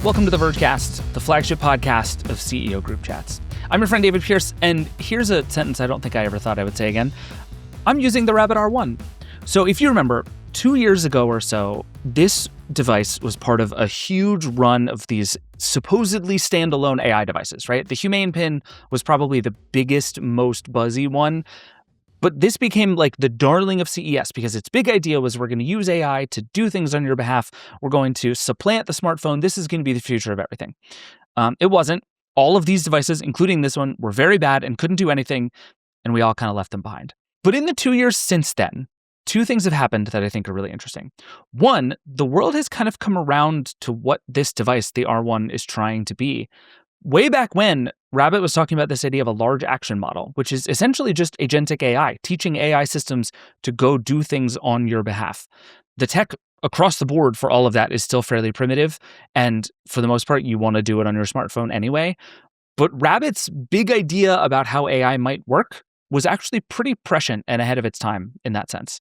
Welcome to the Vergecast, the flagship podcast of CEO group chats. I'm your friend David Pierce, and here's a sentence I don't think I ever thought I would say again. I'm using the Rabbit R1. So if you remember, 2 years ago or so, this device was part of a huge run of these supposedly standalone AI devices, right? The Humane Pin was probably the biggest, most buzzy one. But this became like the darling of CES because its big idea was we're going to use AI to do things on your behalf. We're going to supplant the smartphone. This is going to be the future of everything. It wasn't. All of these devices, including this one, were very bad and couldn't do anything, and we all kind of left them behind. But in the 2 years since then, two things have happened that I think are really interesting. One, the world has kind of come around to what this device, the R1, is trying to be. Way back when, Rabbit was talking about this idea of a large action model, which is essentially just agentic AI, teaching AI systems to go do things on your behalf. The tech across the board for all of that is still fairly primitive, and for the most part, you want to do it on your smartphone anyway. But Rabbit's big idea about how AI might work was actually pretty prescient and ahead of its time in that sense.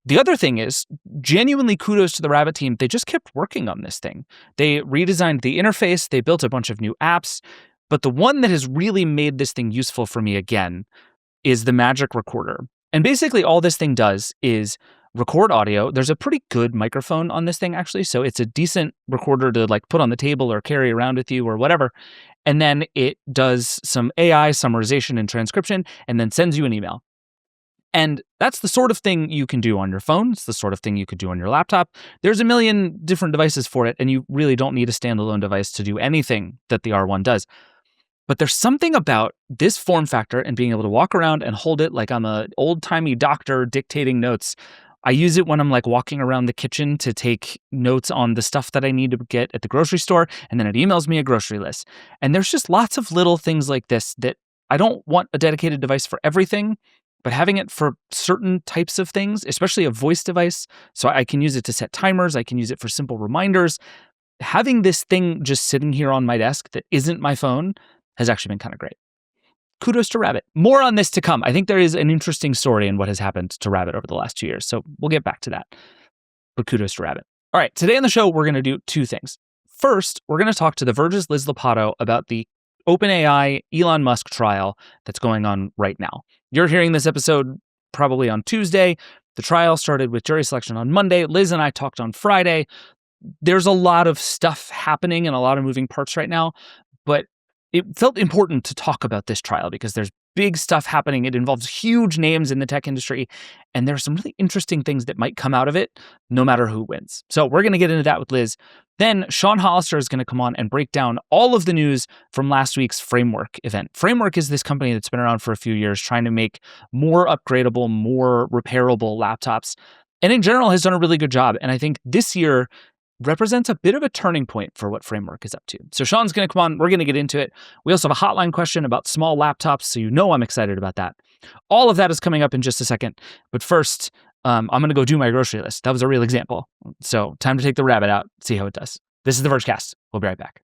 The other thing is, genuinely kudos to the Rabbit team. They just kept working on this thing. They redesigned the interface. They built a bunch of new apps. But the one that has really made this thing useful for me again is the Magic Recorder. And basically all this thing does is record audio. There's a pretty good microphone on this thing, actually. So it's a decent recorder to like put on the table or carry around with you or whatever. And then it does some AI summarization and transcription and then sends you an email. And that's the sort of thing you can do on your phone. It's the sort of thing you could do on your laptop. There's a million different devices for it, and you really don't need a standalone device to do anything that the R1 does. But there's something about this form factor and being able to walk around and hold it like I'm an old-timey doctor dictating notes. I use it when I'm like walking around the kitchen to take notes on the stuff that I need to get at the grocery store, and then it emails me a grocery list. And there's just lots of little things like this that I don't want a dedicated device for everything, but having it for certain types of things, especially a voice device, so I can use it to set timers, I can use it for simple reminders. Having this thing just sitting here on my desk that isn't my phone has actually been kind of great. Kudos to Rabbit. More on this to come. I think there is an interesting story in what has happened to Rabbit over the last 2 years, so we'll get back to that. But kudos to Rabbit. All right, today on the show, we're going to do two things. First, we're going to talk to The Verge's Liz Lopatto about the OpenAI Elon Musk trial that's going on right now. You're hearing this episode probably on Tuesday. The trial started with jury selection on Monday. Liz and I talked on Friday. There's a lot of stuff happening and a lot of moving parts right now, but it felt important to talk about this trial because there's big stuff happening. It involves huge names in the tech industry, and there's some really interesting things that might come out of it, no matter who wins. So we're going to get into that with Liz. Then Sean Hollister is going to come on and break down all of the news from last week's Framework event. Framework is this company that's been around for a few years trying to make more upgradable, more repairable laptops, and in general has done a really good job. And I think this year represents a bit of a turning point for what Framework is up to. So Sean's going to come on. We're going to get into it. We also have a hotline question about small laptops, so you know I'm excited about that. All of that is coming up in just a second. But first, I'm going to go do my grocery list. That was a real example. So time to take the rabbit out, see how it does. This is the Vergecast. We'll be right back.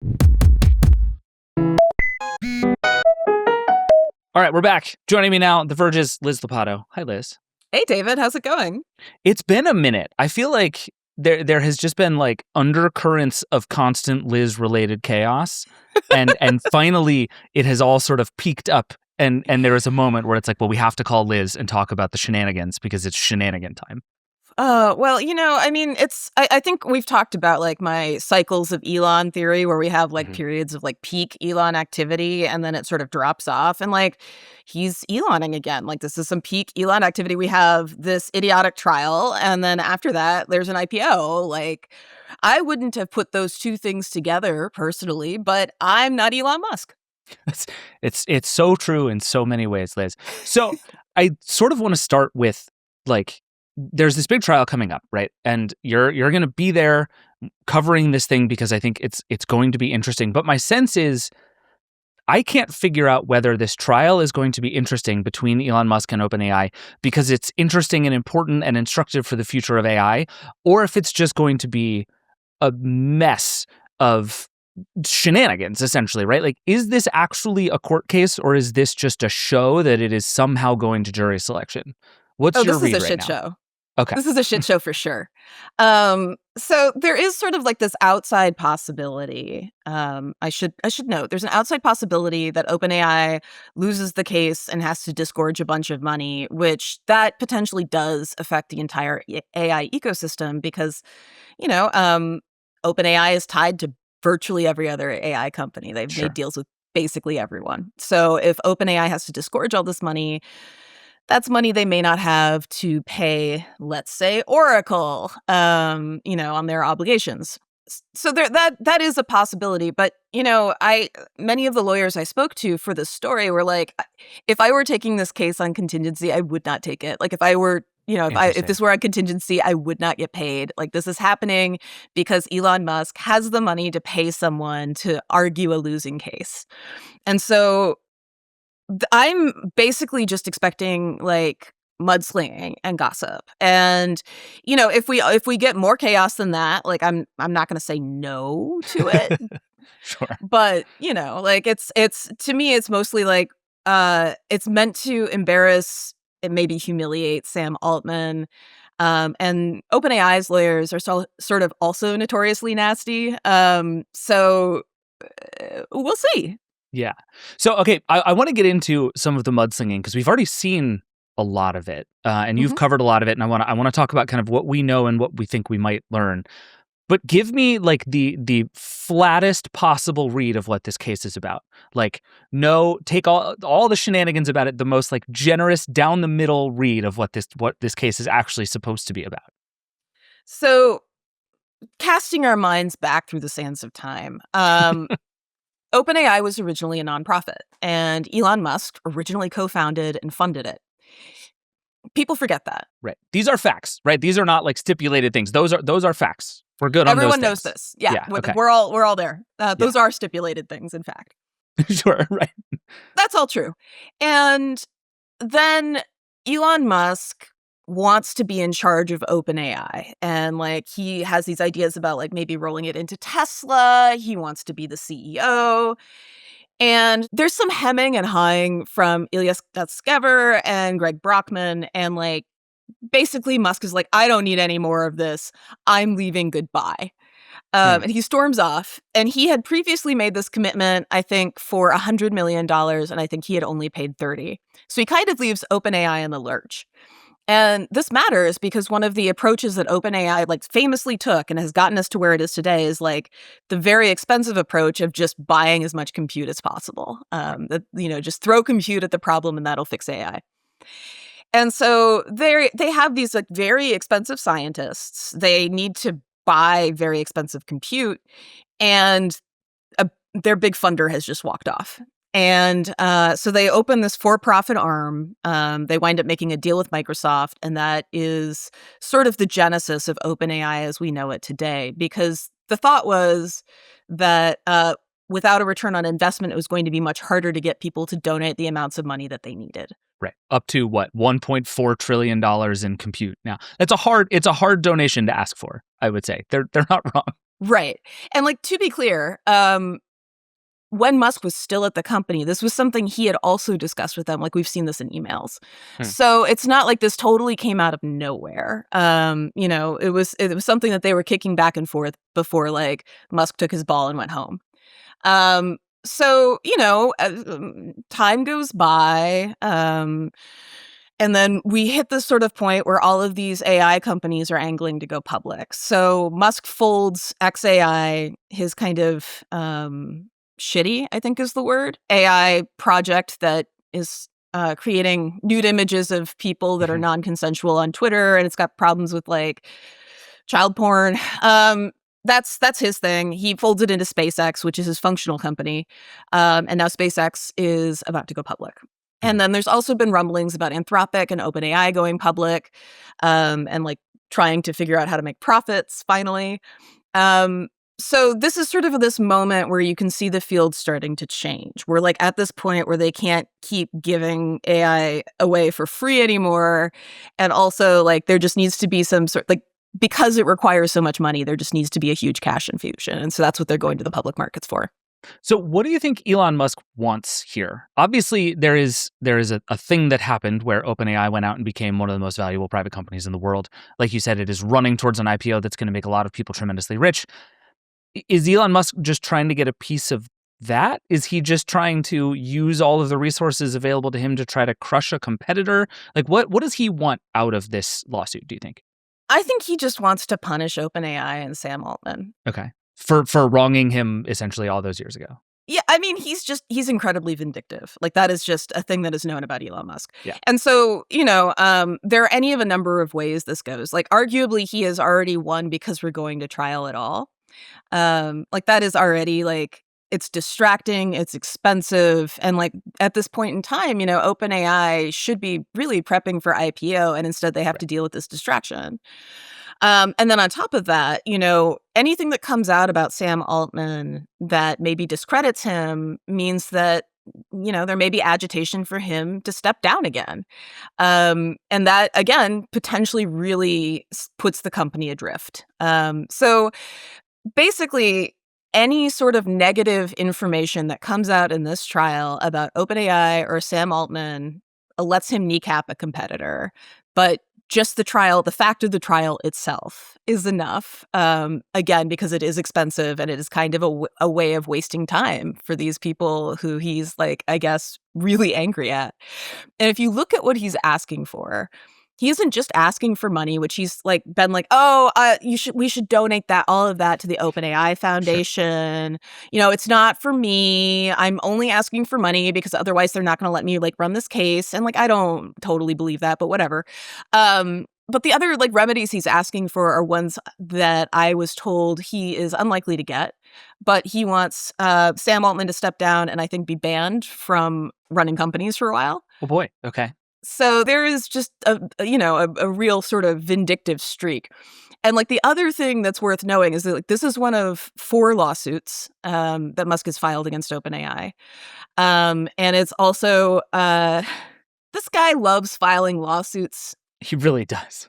All right, we're back. Joining me now, The Verge's Liz Lopatto. Hi, Liz. Hey, David. How's it going? It's been a minute. I feel like there has just been like undercurrents of constant Liz-related chaos, and finally it has all sort of peaked up, and there is a moment where it's like, well, we have to call Liz and talk about the shenanigans because it's shenanigan time. Well, I mean, I think we've talked about like my cycles of Elon theory where we have like periods of like peak Elon activity and then it sort of drops off and like he's Eloning again. Like this is some peak Elon activity. We have this idiotic trial and then after that there's an IPO. Like I wouldn't have put those two things together personally, but I'm not Elon Musk. It's so true in so many ways, Liz. So I sort of want to start with like, there's this big trial coming up, right? And you're going to be there covering this thing because I think it's going to be interesting. But my sense is I can't figure out whether this trial is going to be interesting between Elon Musk and OpenAI because it's interesting and important and instructive for the future of AI, or if it's just going to be a mess of shenanigans, essentially, right? Like, is this actually a court case or is this just a show that it is somehow going to jury selection? What's your read right now? This is a shit show. Okay. This is a shit show for sure. So there is sort of like this outside possibility. I should note there's an outside possibility that OpenAI loses the case and has to disgorge a bunch of money, which that potentially does affect the entire AI ecosystem because, OpenAI is tied to virtually every other AI company. They've made deals with basically everyone. So if OpenAI has to disgorge all this money, that's money they may not have to pay, let's say, Oracle, on their obligations. So that is a possibility. But, many of the lawyers I spoke to for this story were like, if I were taking this case on contingency, I would not take it. Like if I were, if this were on contingency, I would not get paid. Like this is happening because Elon Musk has the money to pay someone to argue a losing case. And so I'm basically just expecting like mudslinging and gossip. And if we get more chaos than that, like I'm not going to say no to it. Sure. But, like it's to me it's mostly like it's meant to embarrass and maybe humiliate Sam Altman. And OpenAI's lawyers are sort of also notoriously nasty. So we'll see. Yeah. So, okay, I want to get into some of the mudslinging because we've already seen a lot of it, and you've covered a lot of it, and I want to talk about kind of what we know and what we think we might learn. But give me like the flattest possible read of what this case is about. Like, no, take all the shenanigans about it. The most like generous down the middle read of what this case is actually supposed to be about. So, casting our minds back through the sands of time. OpenAI was originally a nonprofit, and Elon Musk originally co-founded and funded it. People forget that. Right. These are facts, right? These are not like stipulated things. Those are facts. We're good on those things. Everyone knows this. Yeah. Okay. We're all there. Those are stipulated things, in fact. Sure, right. That's all true. And then Elon Musk wants to be in charge of OpenAI. And like he has these ideas about like maybe rolling it into Tesla. He wants to be the CEO. And there's some hemming and hawing from Ilya Sutskever and Greg Brockman. And like basically Musk is like, I don't need any more of this. I'm leaving, goodbye. And he storms off. And he had previously made this commitment, I think, for $100 million. And I think he had only paid 30. So he kind of leaves OpenAI in the lurch. And this matters because one of the approaches that OpenAI like famously took and has gotten us to where it is today is like the very expensive approach of just buying as much compute as possible. Just throw compute at the problem and that'll fix AI. And so they have these like very expensive scientists. They need to buy very expensive compute, and their big funder has just walked off. And so they open this for-profit arm. They wind up making a deal with Microsoft, and that is sort of the genesis of OpenAI as we know it today. Because the thought was that without a return on investment, it was going to be much harder to get people to donate the amounts of money that they needed. Right. Up to what? $1.4 trillion in compute. Now, it's a hard donation to ask for, I would say. They're not wrong. Right. And like to be clear, when Musk was still at the company, this was something he had also discussed with them. Like we've seen this in emails. So it's not like this totally came out of nowhere. It was something that they were kicking back and forth before like Musk took his ball and went home. So, time goes by. And then we hit this sort of point where all of these AI companies are angling to go public. So Musk folds XAI, his kind of shitty, I think is the word, AI project that is creating nude images of people that are non-consensual on Twitter, and it's got problems with like child porn. That's his thing. He folds it into SpaceX, which is his functional company. And now SpaceX is about to go public. And then there's also been rumblings about Anthropic and OpenAI going public, and like trying to figure out how to make profits finally. So this is sort of this moment where you can see the field starting to change. We're like at this point where they can't keep giving AI away for free anymore. And also like there just needs to be some sort like, because it requires so much money, there just needs to be a huge cash infusion. And so that's what they're going to the public markets for. So what do you think Elon Musk wants here? Obviously, there is a thing that happened where OpenAI went out and became one of the most valuable private companies in the world. Like you said, it is running towards an IPO that's going to make a lot of people tremendously rich. Is Elon Musk just trying to get a piece of that? Is he just trying to use all of the resources available to him to try to crush a competitor? Like, what does he want out of this lawsuit, do you think? I think he just wants to punish OpenAI and Sam Altman. Okay. For wronging him essentially all those years ago. Yeah, I mean, he's incredibly vindictive. Like, that is just a thing that is known about Elon Musk. Yeah. And so, there are any of a number of ways this goes. Like, arguably, he has already won because we're going to trial at all. Like, that is already, like, it's distracting, it's expensive. And, like, at this point in time, OpenAI should be really prepping for IPO, and instead they have to deal with this distraction. And then on top of that, anything that comes out about Sam Altman that maybe discredits him means that, there may be agitation for him to step down again. And that, again, potentially really puts the company adrift. So basically, any sort of negative information that comes out in this trial about OpenAI or Sam Altman lets him kneecap a competitor. But just the fact of the trial itself is enough, again, because it is expensive and it is kind of a way of wasting time for these people who he's, like, I guess, really angry at. And if you look at what he's asking for, he isn't just asking for money, which he's like been like, we should donate all of that to the OpenAI Foundation. Sure. It's not for me. I'm only asking for money because otherwise they're not going to let me, like, run this case. And, like, I don't totally believe that, but whatever. But the other, like, remedies he's asking for are ones that I was told he is unlikely to get. But he wants Sam Altman to step down and I think be banned from running companies for a while. Oh boy. Okay. So there is just a real sort of vindictive streak. And, like, the other thing that's worth knowing is that, like, this is one of 4 lawsuits that Musk has filed against OpenAI. And it's also this guy loves filing lawsuits. He really does.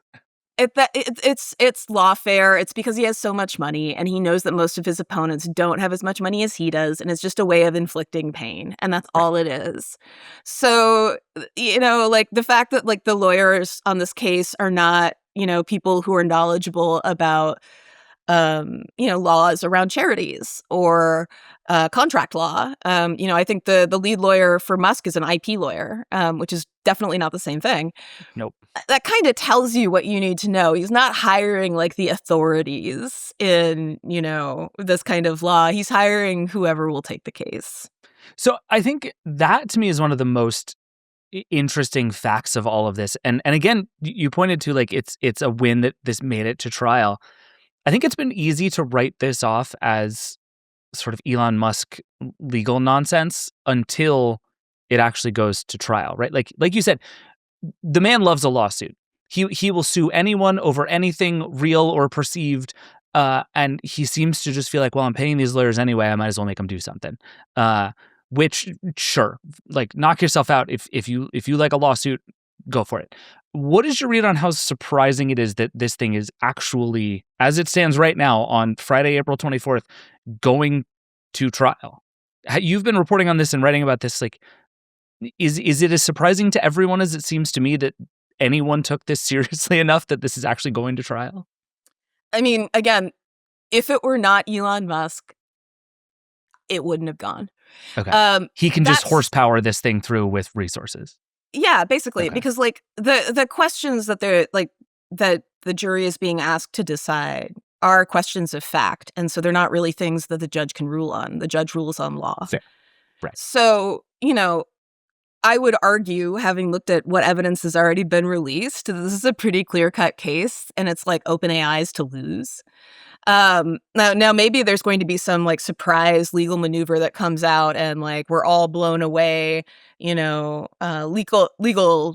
It's lawfare. It's because he has so much money and he knows that most of his opponents don't have as much money as he does, and it's just a way of inflicting pain, and that's all it is. So, like, the fact that, like, the lawyers on this case are not, people who are knowledgeable about laws around charities or contract law. I think the lead lawyer for Musk is an IP lawyer, which is definitely not the same thing. Nope. That kind of tells you what you need to know. He's not hiring, like, the authorities in, this kind of law. He's hiring whoever will take the case. So I think that, to me, is one of the most interesting facts of all of this. And again, you pointed to, like, it's a win that this made it to trial. I think it's been easy to write this off as sort of Elon Musk legal nonsense until it actually goes to trial, right? Like you said, the man loves a lawsuit. He will sue anyone over anything real or perceived, and he seems to just feel like, well, I'm paying these lawyers anyway, I might as well make them do something. Which, sure, like, knock yourself out if you like a lawsuit, go for it. What is your read on how surprising it is that this thing is actually, as it stands right now on Friday, April 24th, going to trial? You've been reporting on this and writing about this. Like, is it as surprising to everyone as it seems to me that anyone took this seriously enough that this is actually going to trial? I mean, again, if it were not Elon Musk, it wouldn't have gone. Okay. He can just horsepower this thing through with resources. Yeah, basically, Okay. because, like, the questions that that the jury is being asked to decide are questions of fact, and so they're not really things that the judge can rule on. The judge rules on law. Fair. Right. So, I would argue, having looked at what evidence has already been released, this is a pretty clear-cut case, and it's, like, OpenAI's to lose. Now maybe there's going to be some, like, surprise legal maneuver that comes out and, like, we're all blown away, legal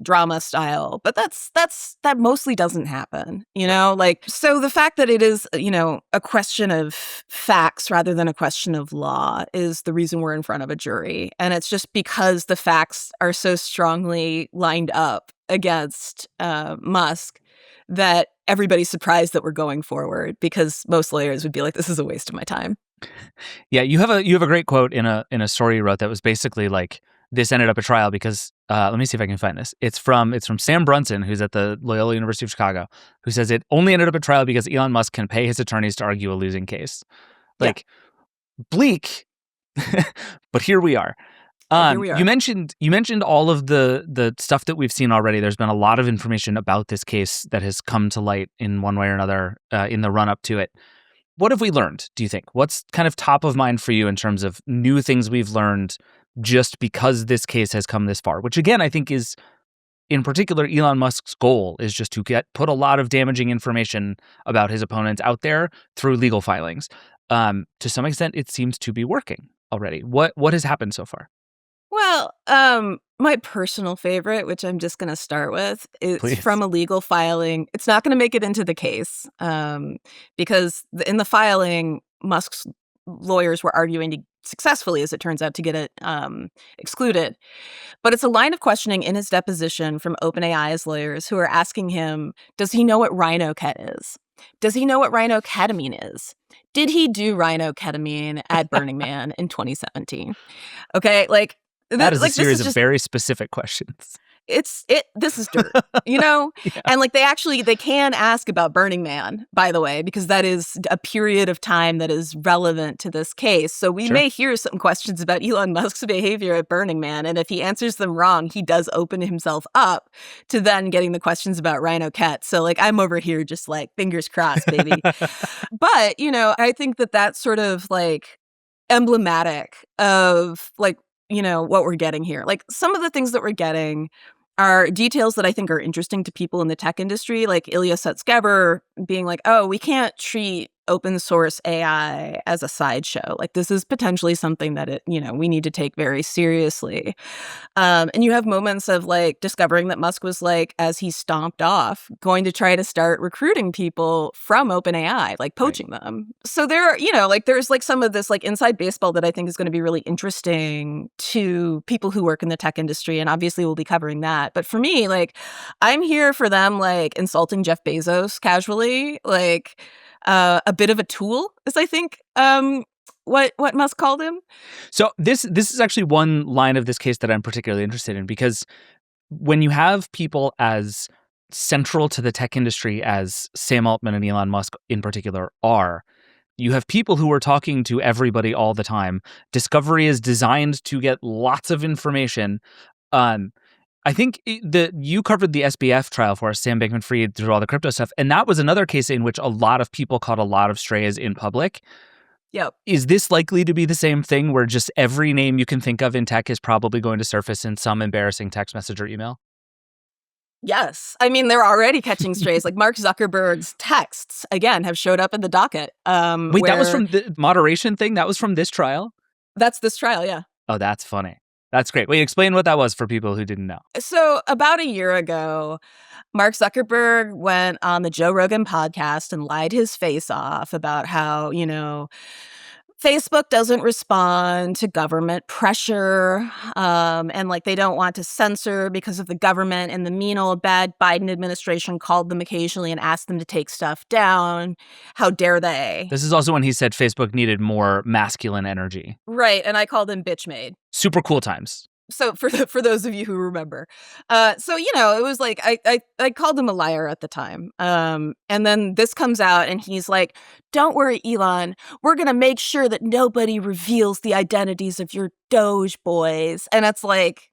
drama style. But that mostly doesn't happen, like, so the fact that it is, a question of facts rather than a question of law is the reason we're in front of a jury. And it's just because the facts are so strongly lined up against Musk that everybody's surprised that we're going forward, because most lawyers would be like, this is a waste of my time. Yeah, you have a great quote in a story you wrote that was basically like, this ended up a trial because let me see if I can find this. It's from Sam Brunson, who's at the Loyola University of Chicago, who says it only ended up a trial because Elon Musk can pay his attorneys to argue a losing case. Like, bleak, but here we are. Here we are. You mentioned all of the stuff that we've seen already. There's been a lot of information about this case that has come to light in one way or another in the run up to it. What have we learned, do you think? What's kind of top of mind for you in terms of new things we've learned just because this case has come this far? Which, again, I think is, in particular, Elon Musk's goal is just to put a lot of damaging information about his opponents out there through legal filings. To some extent, it seems to be working already. What has happened so far? Well, my personal favorite, which I'm just going to start with, is from a legal filing. It's not going to make it into the case because in the filing, Musk's lawyers were arguing successfully, as it turns out, to get it excluded. But it's a line of questioning in his deposition from OpenAI's lawyers who are asking him, does he know what rhinoket is? Does he know what rhinoketamine is? Did he do rhinoketamine at Burning Man in 2017? Okay, like... That is a series of very specific questions. This is dirt, you know? Yeah. And like they can ask about Burning Man, by the way, because that is a period of time that is relevant to this case. So we may hear some questions about Elon Musk's behavior at Burning Man. And if he answers them wrong, he does open himself up to then getting the questions about rhinoket. So like I'm over here just like fingers crossed, baby. But, you know, I think that that's sort of like emblematic of like, you know, what we're getting here. Like some of the things that we're getting are details that I think are interesting to people in the tech industry, like Ilya Sutskever being like, oh, we can't treat open source AI as a sideshow. Like this is potentially something that we need to take very seriously. And you have moments of like discovering that Musk was like, as he stomped off, going to try to start recruiting people from OpenAI, like poaching them. So there are, there's like some of this like inside baseball that I think is going to be really interesting to people who work in the tech industry. And obviously we'll be covering that. But for me, like I'm here for them like insulting Jeff Bezos casually, like a bit of a tool, as I think what Musk called him. So this is actually one line of this case that I'm particularly interested in, because when you have people as central to the tech industry as Sam Altman and Elon Musk in particular are, you have people who are talking to everybody all the time. Discovery is designed to get lots of information. I think you covered the SBF trial for us, Sam Bankman-Fried, through all the crypto stuff. And that was another case in which a lot of people caught a lot of strays in public. Yep. Is this likely to be the same thing where just every name you can think of in tech is probably going to surface in some embarrassing text message or email? Yes. I mean, they're already catching strays. Like Mark Zuckerberg's texts, again, have showed up in the docket. Wait, that was from the moderation thing? That was from this trial? That's this trial, yeah. Oh, that's funny. That's great. Wait, explain what that was for people who didn't know. So about a year ago, Mark Zuckerberg went on the Joe Rogan podcast and lied his face off about how, Facebook doesn't respond to government pressure and like they don't want to censor because of the government, and the mean old bad Biden administration called them occasionally and asked them to take stuff down. How dare they? This is also when he said Facebook needed more masculine energy. Right. And I called him bitch made. Super cool times. So for those of you who remember, it was like I called him a liar at the time. And then this comes out and he's like, don't worry, Elon, we're going to make sure that nobody reveals the identities of your Doge boys. And it's like,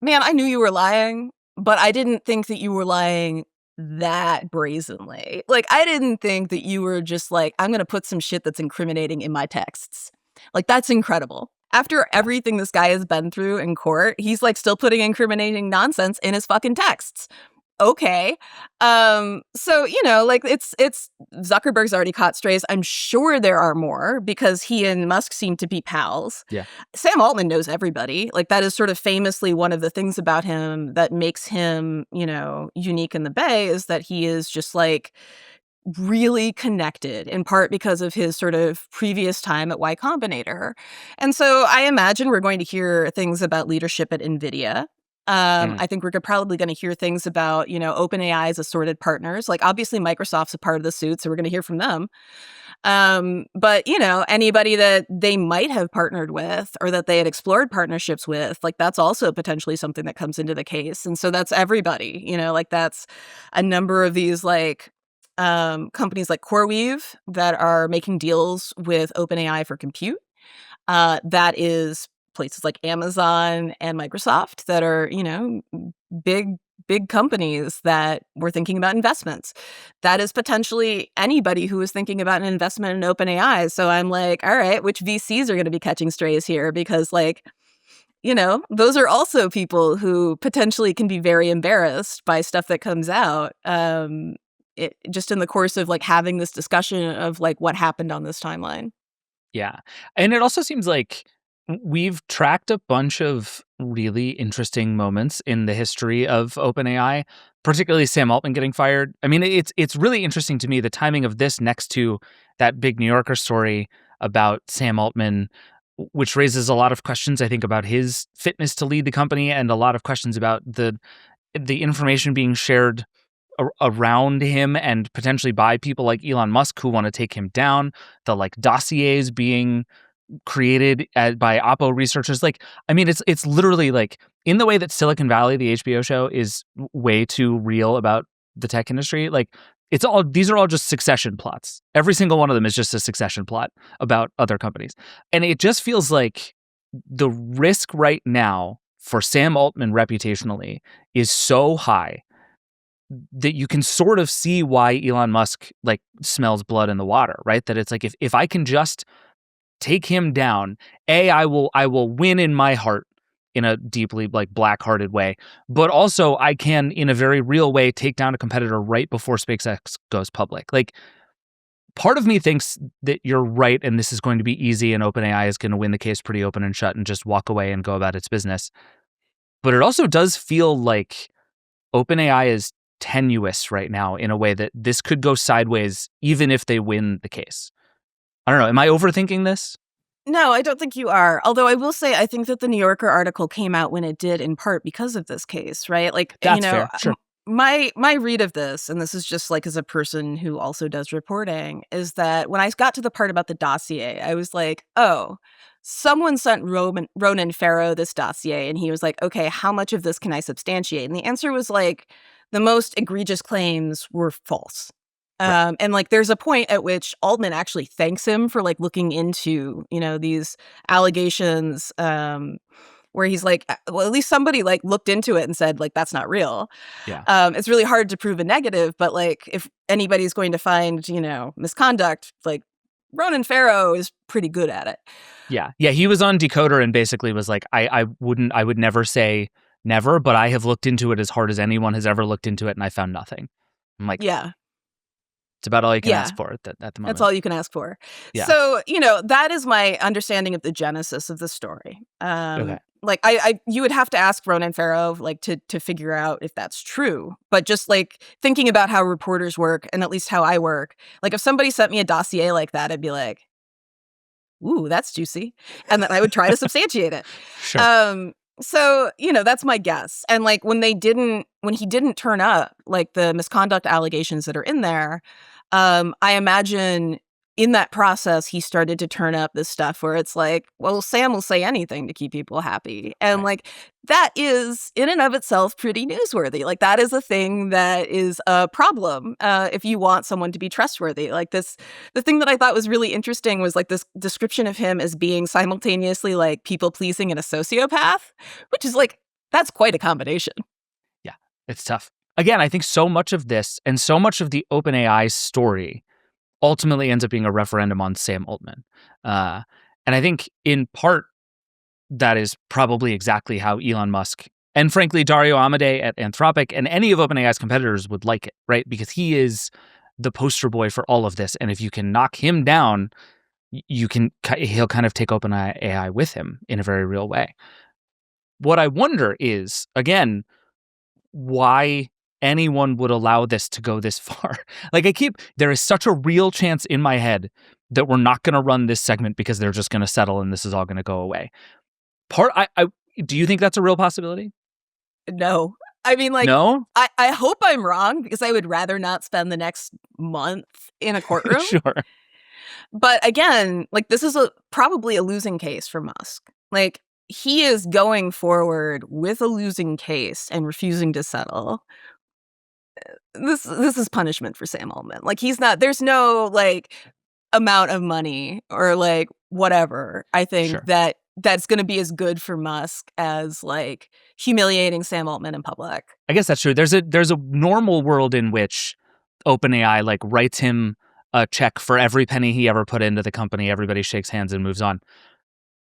man, I knew you were lying, but I didn't think that you were lying that brazenly. Like, I didn't think that you were just like, I'm going to put some shit that's incriminating in my texts. Like, that's incredible. After everything this guy has been through in court, he's like still putting incriminating nonsense in his fucking texts. Okay. So, it's Zuckerberg's already caught strays. I'm sure there are more because he and Musk seem to be pals. Yeah. Sam Altman knows everybody. Like that is sort of famously one of the things about him that makes him, unique in the Bay is that he is just like really connected, in part because of his sort of previous time at Y Combinator. And so I imagine we're going to hear things about leadership at NVIDIA. I think we're probably going to hear things about, OpenAI's assorted partners. Like obviously Microsoft's a part of the suit, so we're going to hear from them. But, anybody that they might have partnered with or that they had explored partnerships with, like that's also potentially something that comes into the case. And so that's everybody, like that's a number of these like companies like CoreWeave that are making deals with OpenAI for compute. That is places like Amazon and Microsoft that are, big big companies that were thinking about investments. That is potentially anybody who is thinking about an investment in OpenAI. So I'm like, all right, which VCs are going to be catching strays here? Because like, those are also people who potentially can be very embarrassed by stuff that comes out. Just in the course of like having this discussion of like what happened on this timeline. Yeah. And it also seems like we've tracked a bunch of really interesting moments in the history of OpenAI, particularly Sam Altman getting fired. I mean, it's really interesting to me, the timing of this next to that big New Yorker story about Sam Altman, which raises a lot of questions, I think, about his fitness to lead the company and a lot of questions about the information being shared around him and potentially by people like Elon Musk who want to take him down, the like dossiers being created by Oppo researchers. Like, I mean, it's literally like in the way that Silicon Valley, the HBO show, is way too real about the tech industry. Like, these are all just succession plots. Every single one of them is just a succession plot about other companies. And it just feels like the risk right now for Sam Altman reputationally is so high that you can sort of see why Elon Musk like smells blood in the water, right? That it's like if I can just take him down, I will win in my heart in a deeply like black-hearted way, but also I can in a very real way take down a competitor right before SpaceX goes public. Like, part of me thinks that you're right and this is going to be easy and OpenAI is going to win the case pretty open and shut and just walk away and go about its business. But it also does feel like OpenAI is tenuous right now in a way that this could go sideways even if they win the case. I don't know. Am I overthinking this? No, I don't think you are. Although I will say, I think that the New Yorker article came out when it did, in part because of this case, right? Like, That's fair. Sure. My read of this, and this is just like as a person who also does reporting, is that when I got to the part about the dossier, I was like, oh, someone sent Ronan Farrow this dossier, and he was like, okay, how much of this can I substantiate? And the answer was like, the most egregious claims were false. Right. And like, there's a point at which Altman actually thanks him for like looking into, these allegations, where he's like, well, at least somebody like looked into it and said like, that's not real. Yeah. It's really hard to prove a negative, but like if anybody's going to find, misconduct, like Ronan Farrow is pretty good at it. Yeah. Yeah. He was on Decoder and basically was like, I would never say never, but I have looked into it as hard as anyone has ever looked into it and I found nothing. I'm like, yeah. It's about all you can ask for at the moment. That's all you can ask for. Yeah. So, that is my understanding of the genesis of the story. Okay. Like you would have to ask Ronan Farrow like to figure out if that's true. But just like thinking about how reporters work and at least how I work, like if somebody sent me a dossier like that, I'd be like, ooh, that's juicy. And then I would try to substantiate it. Sure. So, that's my guess. And like when he didn't turn up, like the misconduct allegations that are in there, I imagine in that process, he started to turn up this stuff where it's like, well, Sam will say anything to keep people happy. And like, that is in and of itself pretty newsworthy. Like that is a thing that is a problem if you want someone to be trustworthy. Like the thing that I thought was really interesting was like this description of him as being simultaneously like people pleasing and a sociopath, which is like, that's quite a combination. Yeah, it's tough. Again, I think so much of this and so much of the OpenAI story ultimately ends up being a referendum on Sam Altman. And I think in part, that is probably exactly how Elon Musk and frankly, Dario Amodei at Anthropic and any of OpenAI's competitors would like it, right? Because he is the poster boy for all of this. And if you can knock him down, he'll kind of take OpenAI with him in a very real way. What I wonder is, again, why anyone would allow this to go this far. Like there is such a real chance in my head that we're not going to run this segment because they're just going to settle and this is all going to go away. Do you think that's a real possibility? No. I mean, like, no? I hope I'm wrong because I would rather not spend the next month in a courtroom. Sure. But again, like this is probably a losing case for Musk. Like he is going forward with a losing case and refusing to settle. This is punishment for Sam Altman. Like he's not. There's no like amount of money or like whatever. I think Sure. that's going to be as good for Musk as like humiliating Sam Altman in public. I guess that's true. There's a normal world in which OpenAI like writes him a check for every penny he ever put into the company. Everybody shakes hands and moves on.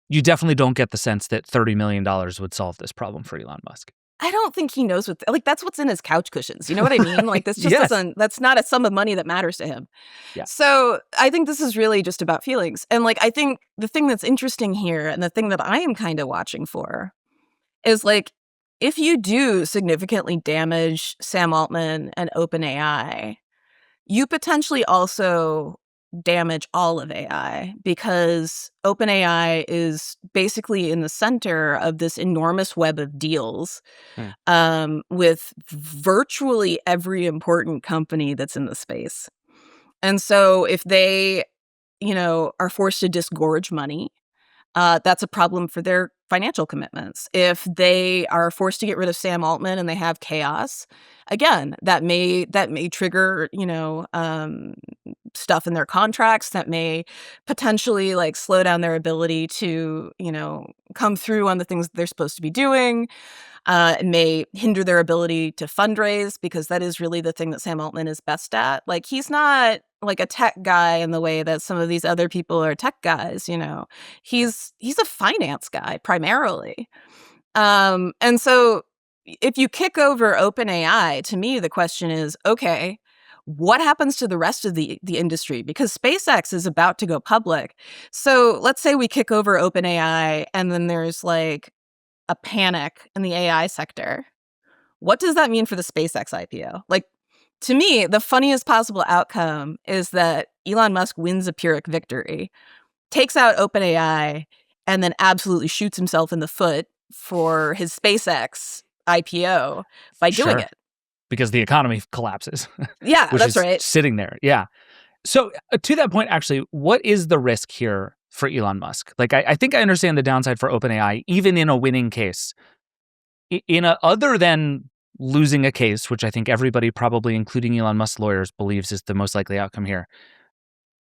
You definitely don't get the sense that $30 million would solve this problem for Elon Musk. I don't think he knows like that's what's in his couch cushions. You know what I mean? Like this just Yes. that's not a sum of money that matters to him. Yeah. So I think this is really just about feelings. And like I think the thing that's interesting here and the thing that I am kind of watching for is like if you do significantly damage Sam Altman and OpenAI, you potentially also damage all of AI because OpenAI is basically in the center of this enormous web of deals with virtually every important company that's in the space. And so if they, are forced to disgorge money, that's a problem for their financial commitments. If they are forced to get rid of Sam Altman and they have chaos, again, that may trigger, stuff in their contracts that may potentially like slow down their ability to, come through on the things that they're supposed to be doing. It may hinder their ability to fundraise because that is really the thing that Sam Altman is best at. Like he's not like a tech guy in the way that some of these other people are tech guys, He's a finance guy primarily. And so if you kick over OpenAI, to me the question is, okay, what happens to the rest of the industry? Because SpaceX is about to go public. So let's say we kick over OpenAI and then there's like a panic in the AI sector. What does that mean for the SpaceX IPO? Like, to me, the funniest possible outcome is that Elon Musk wins a Pyrrhic victory, takes out OpenAI, and then absolutely shoots himself in the foot for his SpaceX IPO by doing it. Because the economy collapses. Yeah, which that's is right. Sitting there. Yeah. So to that point, actually, what is the risk here for Elon Musk? Like, I think I understand the downside for OpenAI, even in a winning case. Other than losing a case, which I think everybody, probably including Elon Musk's lawyers, believes is the most likely outcome here,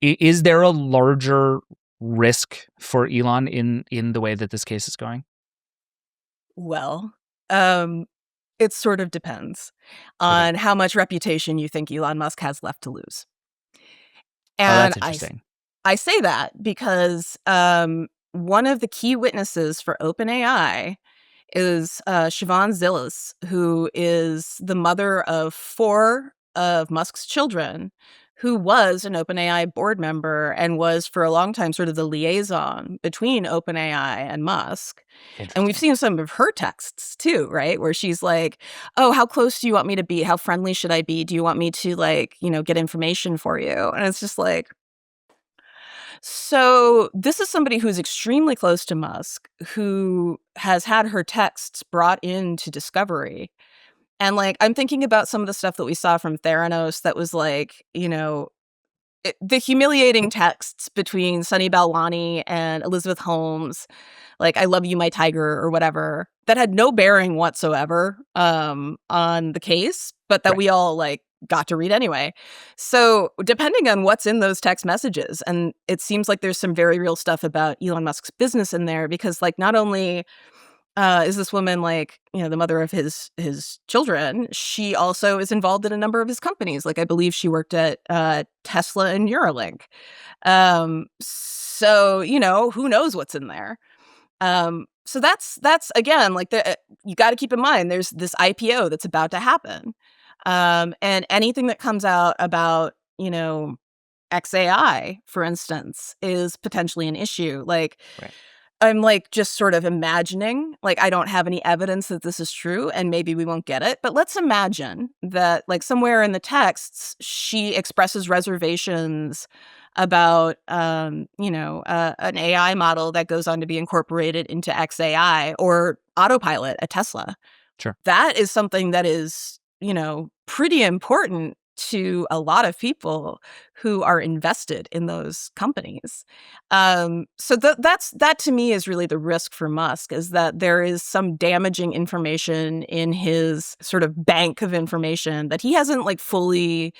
is there a larger risk for Elon in the way that this case is going? Well, it sort of depends on how much reputation you think Elon Musk has left to lose. And that's interesting. I say that because one of the key witnesses for OpenAI is Siobhan Zillis, who is the mother of 4 of Musk's children, who was an OpenAI board member and was for a long time sort of the liaison between OpenAI and Musk. And we've seen some of her texts too, right? Where she's like, oh, how close do you want me to be? How friendly should I be? Do you want me to like, get information for you? And it's just like, so this is somebody who's extremely close to Musk, who has had her texts brought into discovery. And like, I'm thinking about some of the stuff that we saw from Theranos that was like, the humiliating texts between Sunny Balwani and Elizabeth Holmes, like, I love you, my tiger, or whatever, that had no bearing whatsoever on the case, but that we all like got to read anyway. So depending on what's in those text messages, and it seems like there's some very real stuff about Elon Musk's business in there, because like not only is this woman like, the mother of his children, she also is involved in a number of his companies. Like I believe she worked at Tesla and Neuralink. So, who knows what's in there. So that's again, like you got to keep in mind, there's this IPO that's about to happen. And anything that comes out about, XAI, for instance, is potentially an issue. Like, I'm like just sort of imagining, like, I don't have any evidence that this is true and maybe we won't get it. But let's imagine that like somewhere in the texts, she expresses reservations about, an AI model that goes on to be incorporated into XAI or autopilot at Tesla. Sure. That is something that is, pretty important to a lot of people who are invested in those companies. So that to me is really the risk for Musk, is that there is some damaging information in his sort of bank of information that he hasn't like fully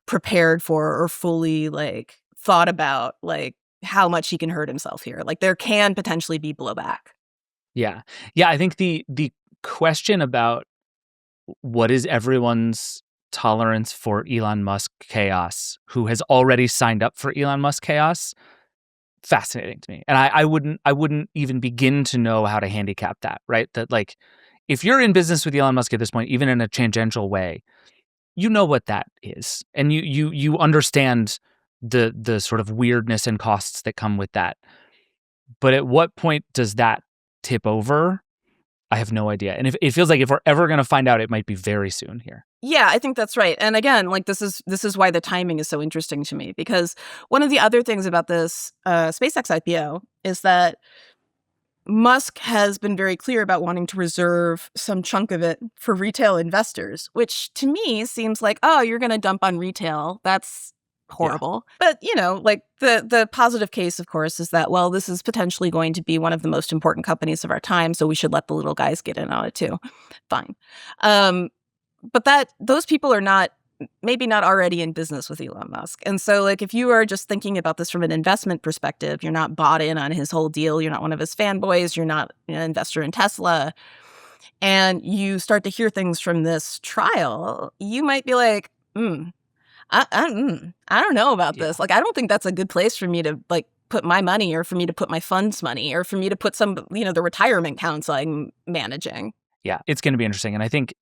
prepared for or fully like thought about like how much he can hurt himself here. Like there can potentially be blowback. Yeah. I think the question about what is everyone's tolerance for Elon Musk chaos, who has already signed up for Elon Musk chaos, fascinating to me. And I wouldn't even begin to know how to handicap that, right? That like, if you're in business with Elon Musk at this point, even in a tangential way, you know what that is. And you understand the sort of weirdness and costs that come with that. But at what point does that tip over? I have no idea. And if it feels like if we're ever going to find out, it might be very soon here. Yeah, I think that's right. And again, like this is why the timing is so interesting to me, because one of the other things about this SpaceX IPO is that Musk has been very clear about wanting to reserve some chunk of it for retail investors, which to me seems like, oh, you're going to dump on retail. That's horrible. Yeah. But, like the positive case, of course, is that, well, this is potentially going to be one of the most important companies of our time, so we should let the little guys get in on it too. Fine. But those people are maybe not already in business with Elon Musk. And so like if you are just thinking about this from an investment perspective, you're not bought in on his whole deal, you're not one of his fanboys, you're not an investor in Tesla, and you start to hear things from this trial, you might be like, I don't know about this. Like, I don't think that's a good place for me to like put my money, or for me to put my fund's money, or for me to put some, the retirement accounts I'm managing. Yeah, it's going to be interesting. And I think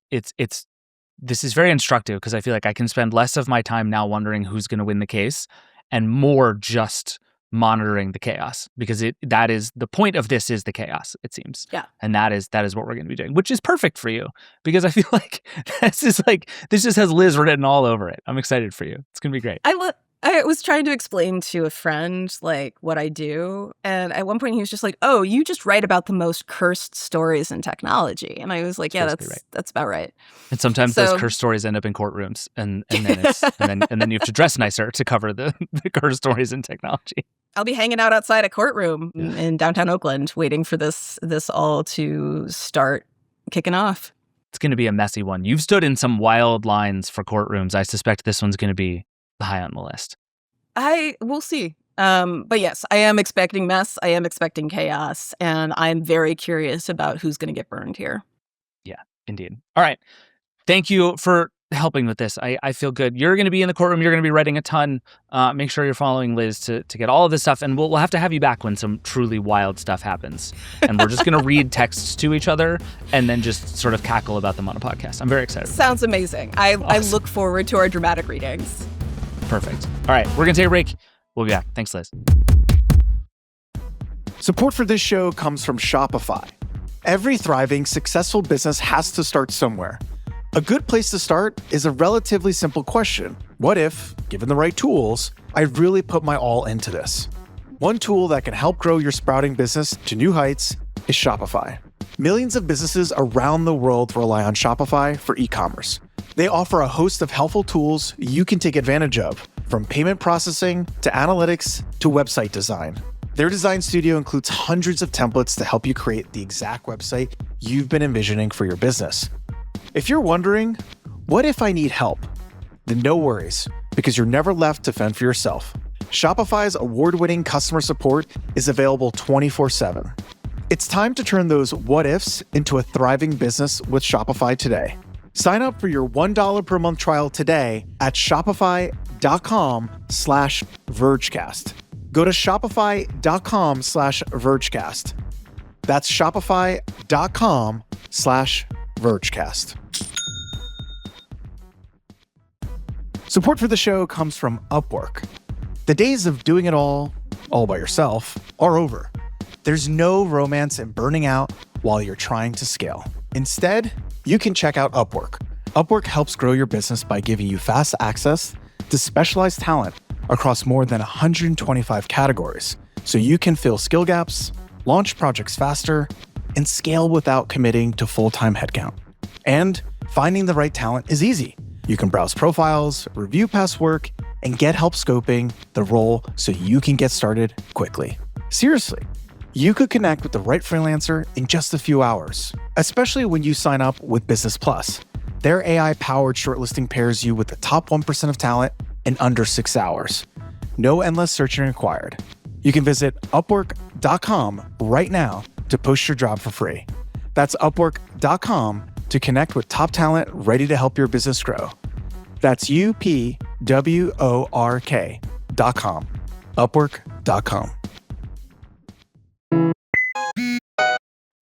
this is very instructive, because I feel like I can spend less of my time now wondering who's going to win the case and more just monitoring the chaos, because that is the point of this, is the chaos, it seems. Yeah. And that is what we're going to be doing, which is perfect for you, because I feel like this just has Liz written all over it. I'm excited for you. It's going to be great. I was trying to explain to a friend like what I do, and at one point he was just like, "Oh, you just write about the most cursed stories in technology," and I was like, "Yeah, that's about right." And sometimes those cursed stories end up in courtrooms, and then you have to dress nicer to cover the cursed stories in technology. I'll be hanging out outside a courtroom in downtown Oakland, waiting for this all to start kicking off. It's going to be a messy one. You've stood in some wild lines for courtrooms. I suspect this one's going to be high on the list. We'll see. But yes, I am expecting mess. I am expecting chaos. And I'm very curious about who's going to get burned here. Yeah, indeed. All right. Thank you for helping with this. I feel good. You're going to be in the courtroom. You're going to be writing a ton. Make sure you're following Liz to get all of this stuff. And we'll have to have you back when some truly wild stuff happens. And we're just going to read texts to each other and then just sort of cackle about them on a podcast. I'm very excited. Sounds amazing. Awesome. I look forward to our dramatic readings. Perfect. All right, we're going to take a break. We'll be back. Thanks, Liz. Support for this show comes from Shopify. Every thriving, successful business has to start somewhere. A good place to start is a relatively simple question. What if, given the right tools, I really put my all into this? One tool that can help grow your sprouting business to new heights is Shopify. Millions of businesses around the world rely on Shopify for e-commerce. They offer a host of helpful tools you can take advantage of, from payment processing to analytics to website design. Their design studio includes hundreds of templates to help you create the exact website you've been envisioning for your business. If you're wondering, what if I need help? Then no worries, because you're never left to fend for yourself. Shopify's award-winning customer support is available 24/7. It's time to turn those what ifs into a thriving business with Shopify today. Sign up for your $1 per month trial today at shopify.com/Vergecast. Go to shopify.com/Vergecast. That's shopify.com/Vergecast. Support for the show comes from Upwork. The days of doing it all by yourself, are over. There's no romance in burning out while you're trying to scale. Instead, you can check out Upwork. Upwork helps grow your business by giving you fast access to specialized talent across more than 125 categories, so you can fill skill gaps, launch projects faster, and scale without committing to full-time headcount. And finding the right talent is easy. You can browse profiles, review past work, and get help scoping the role so you can get started quickly. Seriously, you could connect with the right freelancer in just a few hours, especially when you sign up with Business Plus. Their AI-powered shortlisting pairs you with the top 1% of talent in under 6 hours. No endless searching required. You can visit Upwork.com right now to post your job for free. That's Upwork.com to connect with top talent ready to help your business grow. That's UPWORK.com. Upwork.com.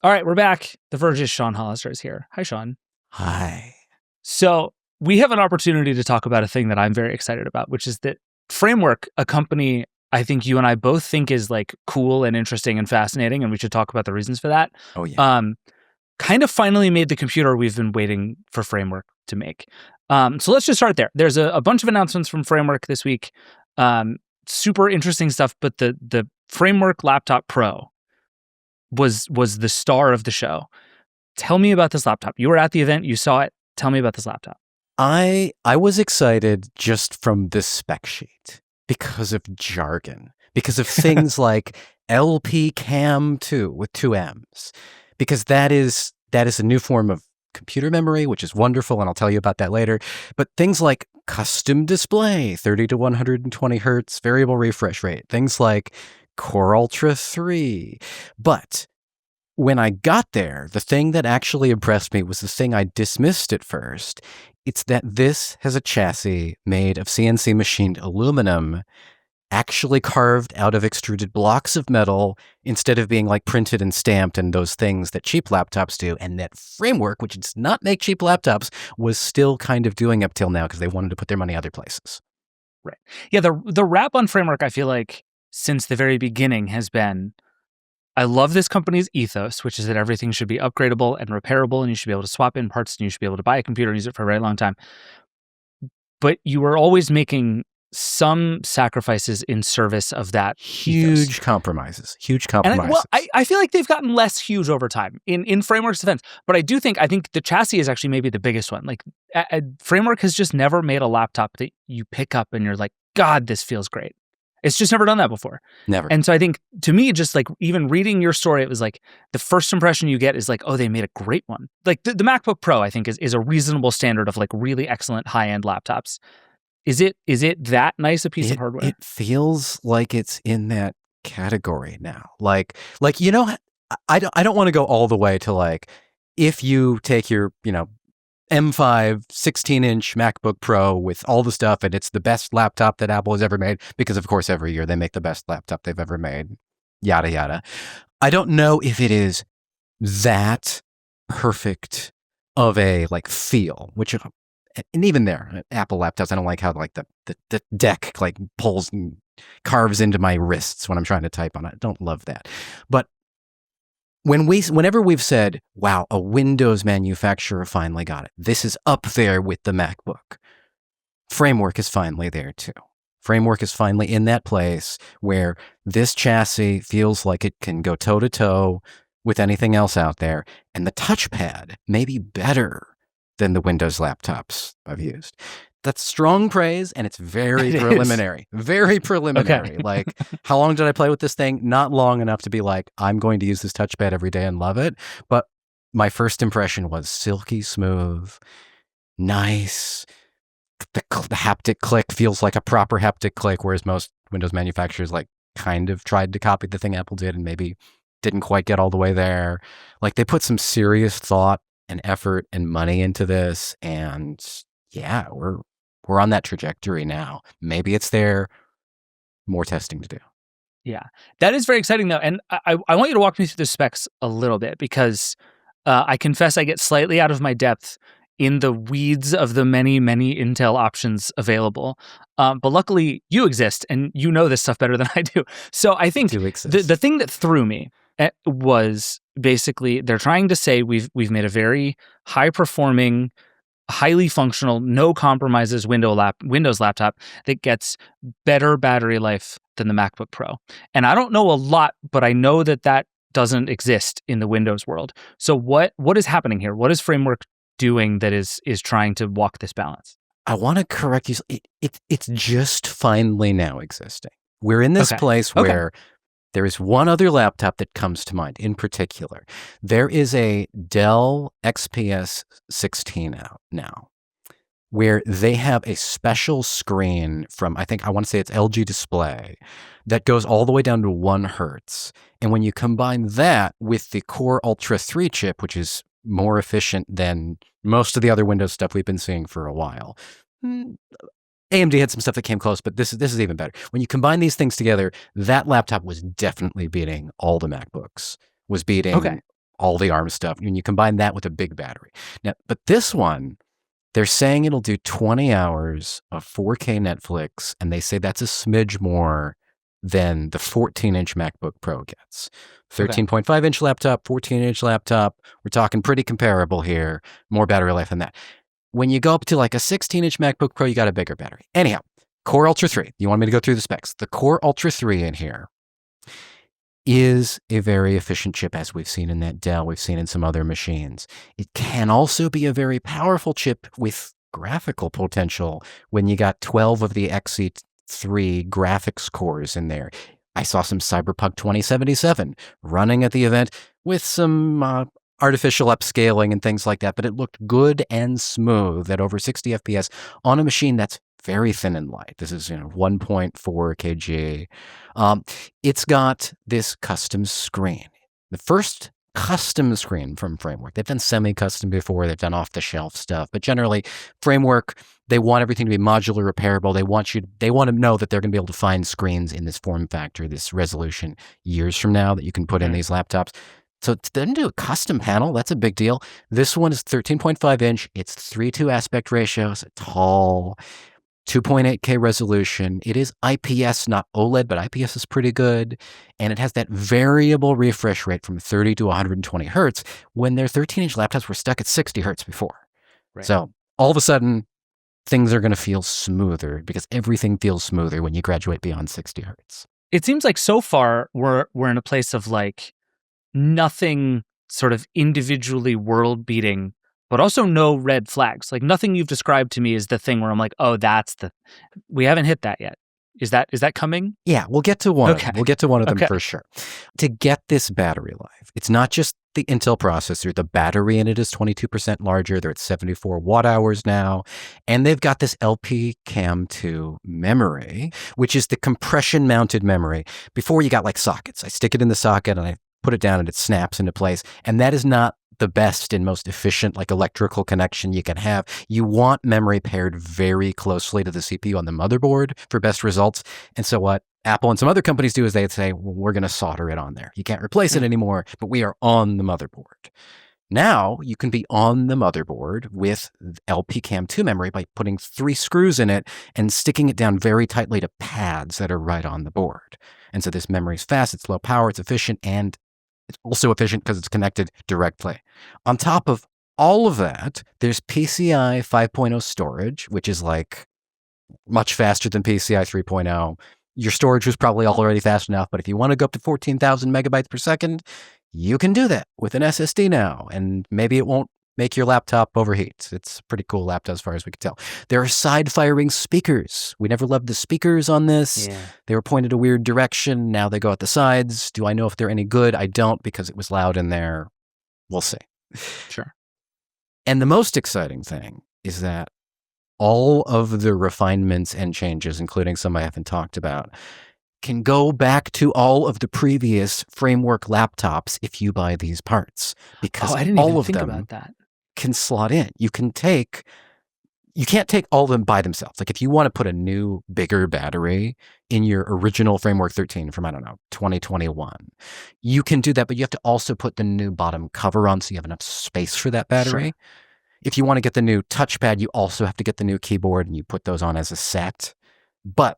All right, we're back. The Verge's Sean Hollister is here. Hi, Sean. Hi. So we have an opportunity to talk about a thing that I'm very excited about, which is that Framework, a company I think you and I both think is like cool and interesting and fascinating, and we should talk about the reasons for that. Oh, yeah. Kind of finally made the computer we've been waiting for Framework to make. So let's just start there. There's a bunch of announcements from Framework this week. Super interesting stuff, but the Framework Laptop Pro was the star of the show. Tell me about this laptop. You were at the event, you saw it. Tell me about this laptop. I was excited just from this spec sheet because of jargon, because of things like LP Cam 2 with 2 M's, because that is a new form of computer memory, which is wonderful, and I'll tell you about that later. But things like custom display, 30 to 120 hertz, variable refresh rate, things like Core Ultra 3. But when I got there, the thing that actually impressed me was the thing I dismissed at first. It's that this has a chassis made of CNC machined aluminum, actually carved out of extruded blocks of metal instead of being like printed and stamped and those things that cheap laptops do. And that Framework, which does not make cheap laptops, was still kind of doing up till now because they wanted to put their money other places. Right. Yeah, the wrap on Framework, I feel like, since the very beginning has been, I love this company's ethos, which is that everything should be upgradable and repairable, and you should be able to swap in parts, and you should be able to buy a computer and use it for a very long time. But you were always making some sacrifices in service of that Huge ethos. compromises. And I feel like they've gotten less huge over time in Framework's defense. But I think the chassis is actually maybe the biggest one. Like Framework has just never made a laptop that you pick up and you're like, God, this feels great. It's just never done that before. Never. And so I think, to me, just like even reading your story, it was like the first impression you get is like, oh, they made a great one. Like the MacBook Pro, I think, is a reasonable standard of like really excellent high-end laptops. Is it that nice a piece of hardware? It feels like it's in that category now. Like you know, I don't want to go all the way to like, if you take your, M5 16-inch MacBook Pro with all the stuff and it's the best laptop that Apple has ever made, because of course every year they make the best laptop they've ever made, yada yada. I don't know if it is that perfect of a like feel, which, and even there, Apple laptops, I don't like how like the deck like pulls and carves into my wrists when I'm trying to type on it. I don't love that. But whenever we've said, wow, a Windows manufacturer finally got it, this is up there with the MacBook. Framework is finally there too. Framework is finally in that place where this chassis feels like it can go toe to toe with anything else out there. And the touchpad may be better than the Windows laptops I've used. That's strong praise, and it's very preliminary. Very preliminary. Okay. Like, how long did I play with this thing? Not long enough to be like, I'm going to use this touchpad every day and love it. But my first impression was silky smooth, nice. The haptic click feels like a proper haptic click, whereas most Windows manufacturers like kind of tried to copy the thing Apple did and maybe didn't quite get all the way there. Like, they put some serious thought and effort and money into this, and yeah, we're on that trajectory now. Maybe it's there. More testing to do. Yeah, that is very exciting though. And I want you to walk me through the specs a little bit, because I confess I get slightly out of my depth in the weeds of the many, many Intel options available. But luckily you exist and you know this stuff better than I do. So I think the thing that threw me was basically they're trying to say we've made a very high performing, highly functional, no compromises Windows laptop that gets better battery life than the MacBook Pro. And I don't know a lot, but I know that doesn't exist in the Windows world. So what is happening here? What is Framework doing that is trying to walk this balance? I want to correct you. It's just finally now existing. We're in this place where there is one other laptop that comes to mind in particular. There is a Dell XPS 16 out now, where they have a special screen from, I want to say it's LG Display, that goes all the way down to 1 hertz. And when you combine that with the Core Ultra 3 chip, which is more efficient than most of the other Windows stuff we've been seeing for a while. AMD had some stuff that came close, but this is even better. When you combine these things together, that laptop was definitely beating all the MacBooks, was beating all the ARM stuff. When you combine that with a big battery. Now, but this one, they're saying it'll do 20 hours of 4K Netflix, and they say that's a smidge more than the 14-inch MacBook Pro gets. 13.5-inch laptop, 14-inch laptop. We're talking pretty comparable here. More battery life than that. When you go up to like a 16-inch MacBook Pro, you got a bigger battery. Anyhow, Core Ultra 3. You want me to go through the specs? The Core Ultra 3 in here is a very efficient chip, as we've seen in that Dell, we've seen in some other machines. It can also be a very powerful chip with graphical potential when you got 12 of the Xe3 graphics cores in there. I saw some Cyberpunk 2077 running at the event with some artificial upscaling and things like that, but it looked good and smooth at over 60 FPS on a machine that's very thin and light. This is 1.4 kg. It's got this custom screen. The first custom screen from Framework. They've done semi-custom before. They've done off-the-shelf stuff, but generally, Framework, they want everything to be modular, repairable. They want to know that they're going to be able to find screens in this form factor, this resolution years from now that you can put in these laptops. So to then do a custom panel, that's a big deal. This one is 13.5 inch. It's 3:2 aspect ratio. It's tall, 2.8K resolution. It is IPS, not OLED, but IPS is pretty good. And it has that variable refresh rate from 30 to 120 hertz when their 13-inch laptops were stuck at 60 hertz before. Right. So all of a sudden, things are going to feel smoother because everything feels smoother when you graduate beyond 60 hertz. It seems like so far we're in a place of like nothing sort of individually world-beating, but also no red flags. Like nothing you've described to me is the thing where I'm like, oh, we haven't hit that yet. Is that coming? Yeah, we'll get to one of them. We'll get to one of them for sure. To get this battery life, it's not just the Intel processor. The battery in it is 22% larger. They're at 74 watt hours now. And they've got this LPCAMM2 memory, which is the compression-mounted memory. Before you got like sockets. I stick it in the socket and I put it down and it snaps into place. And that is not the best and most efficient like electrical connection you can have. You want memory paired very closely to the CPU on the motherboard for best results. And so what Apple and some other companies do is they'd say, well, we're going to solder it on there. You can't replace it anymore, but we are on the motherboard. Now you can be on the motherboard with LPCAMM2 memory by putting 3 screws in it and sticking it down very tightly to pads that are right on the board. And so this memory is fast, it's low power, it's efficient, and it's also efficient because it's connected directly. On top of all of that, there's PCI 5.0 storage, which is like much faster than PCI 3.0. Your storage was probably already fast enough, but if you want to go up to 14,000 megabytes per second, you can do that with an SSD now, and maybe it won't make your laptop overheat. It's a pretty cool laptop as far as we can tell. There are side-firing speakers. We never loved the speakers on this. Yeah. They were pointed a weird direction. Now they go at the sides. Do I know if they're any good? I don't, because it was loud in there. We'll see. Sure. And the most exciting thing is that all of the refinements and changes, including some I haven't talked about, can go back to all of the previous Framework laptops if you buy these parts. Because I didn't all even of think them about that. Can slot in. You can't take all of them by themselves. Like if you want to put a new, bigger battery in your original Framework 13 from, 2021, you can do that, but you have to also put the new bottom cover on so you have enough space for that battery. Sure. If you want to get the new touchpad, you also have to get the new keyboard and you put those on as a set. But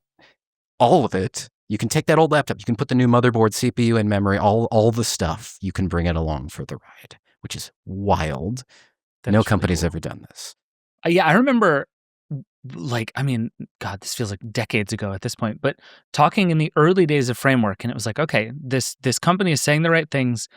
all of it, you can take that old laptop, you can put the new motherboard, CPU, and memory, all the stuff, you can bring it along for the ride, which is wild. No company's ever done this. Yeah, I remember, God, this feels like decades ago at this point, but talking in the early days of Framework, and it was like, okay, this company is saying the right things.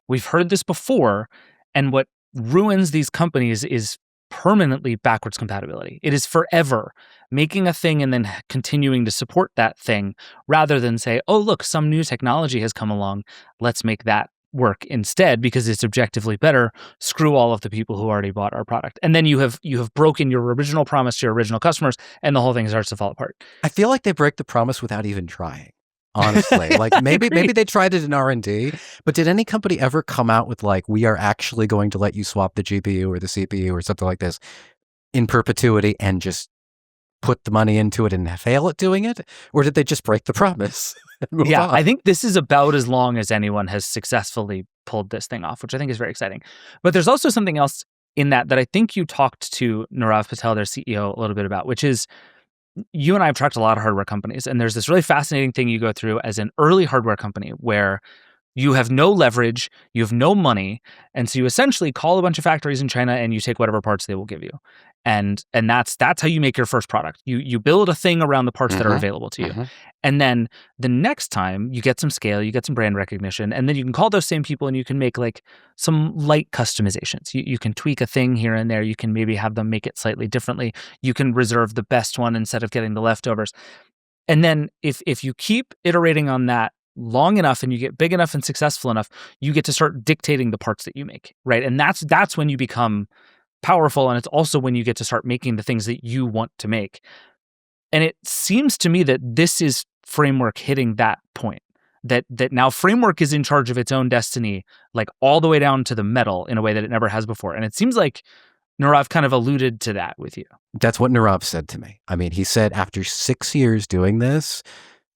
We've heard this before, and what ruins these companies is permanently backwards compatibility. It is forever making a thing and then continuing to support that thing rather than say, oh, look, some new technology has come along. Let's make that work instead because it's objectively better. Screw all of the people who already bought our product. And then you have broken your original promise to your original customers and the whole thing starts to fall apart. I feel like they break the promise without even trying. Honestly, like maybe they tried it in R&D, but did any company ever come out with like, we are actually going to let you swap the GPU or the CPU or something like this in perpetuity and just put the money into it and fail at doing it? Or did they just break the promise? Yeah, I think this is about as long as anyone has successfully pulled this thing off, which I think is very exciting. But there's also something else in that I think you talked to Nirav Patel, their CEO, a little bit about, which is you and I have tracked a lot of hardware companies, and there's this really fascinating thing you go through as an early hardware company where you have no leverage, you have no money, and so you essentially call a bunch of factories in China and you take whatever parts they will give you. And that's how you make your first product. You build a thing around the parts that are available to you. And then the next time you get some scale, you get some brand recognition, and then you can call those same people and you can make like some light customizations. You can tweak a thing here and there. You can maybe have them make it slightly differently. You can reserve the best one instead of getting the leftovers. And then if you keep iterating on that long enough and you get big enough and successful enough, you get to start dictating the parts that you make, right? And that's when you become powerful, and it's also when you get to start making the things that you want to make. And it seems to me that this is Framework hitting that point, that now Framework is in charge of its own destiny, like all the way down to the metal in a way that it never has before. And it seems like Nirav kind of alluded to that with you. That's what Nirav said to me. I mean, he said after 6 years doing this,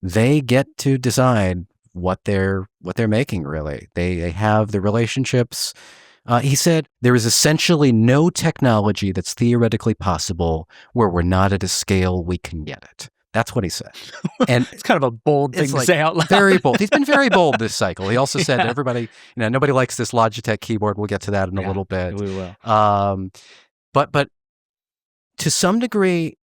they get to decide what they're making, really. They have the relationships. He said, there is essentially no technology that's theoretically possible where we're not at a scale we can get it. That's what he said. And it's kind of a bold thing to say out loud. Very bold. He's been very bold this cycle. He also said that everybody, nobody likes this Logitech keyboard. We'll get to that in a little bit. We will. But to some degree,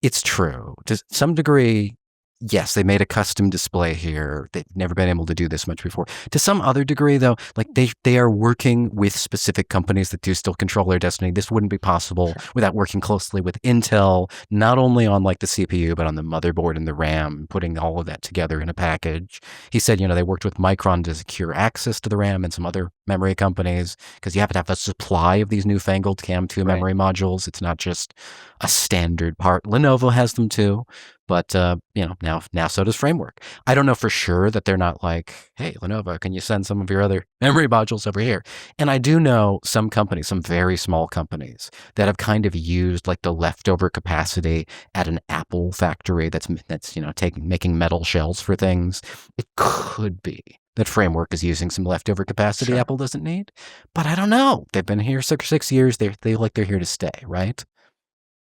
it's true. To some degree, yes, they made a custom display here. They've never been able to do this much before. To some other degree, though, like they are working with specific companies that do still control their destiny. This wouldn't be possible without working closely with Intel, not only on like the CPU, but on the motherboard and the RAM, putting all of that together in a package. He said, they worked with Micron to secure access to the RAM and some other memory companies because you have to have a supply of these newfangled CAM2 memory modules. It's not just a standard part. Lenovo has them too. But, now so does Framework. I don't know for sure that they're not like, hey, Lenovo, can you send some of your other memory modules over here? And I do know some companies, some very small companies that have kind of used like the leftover capacity at an Apple factory that's making metal shells for things. It could be that Framework is using some leftover capacity Apple doesn't need. But I don't know. They've been here 6 years. They're here to stay, right?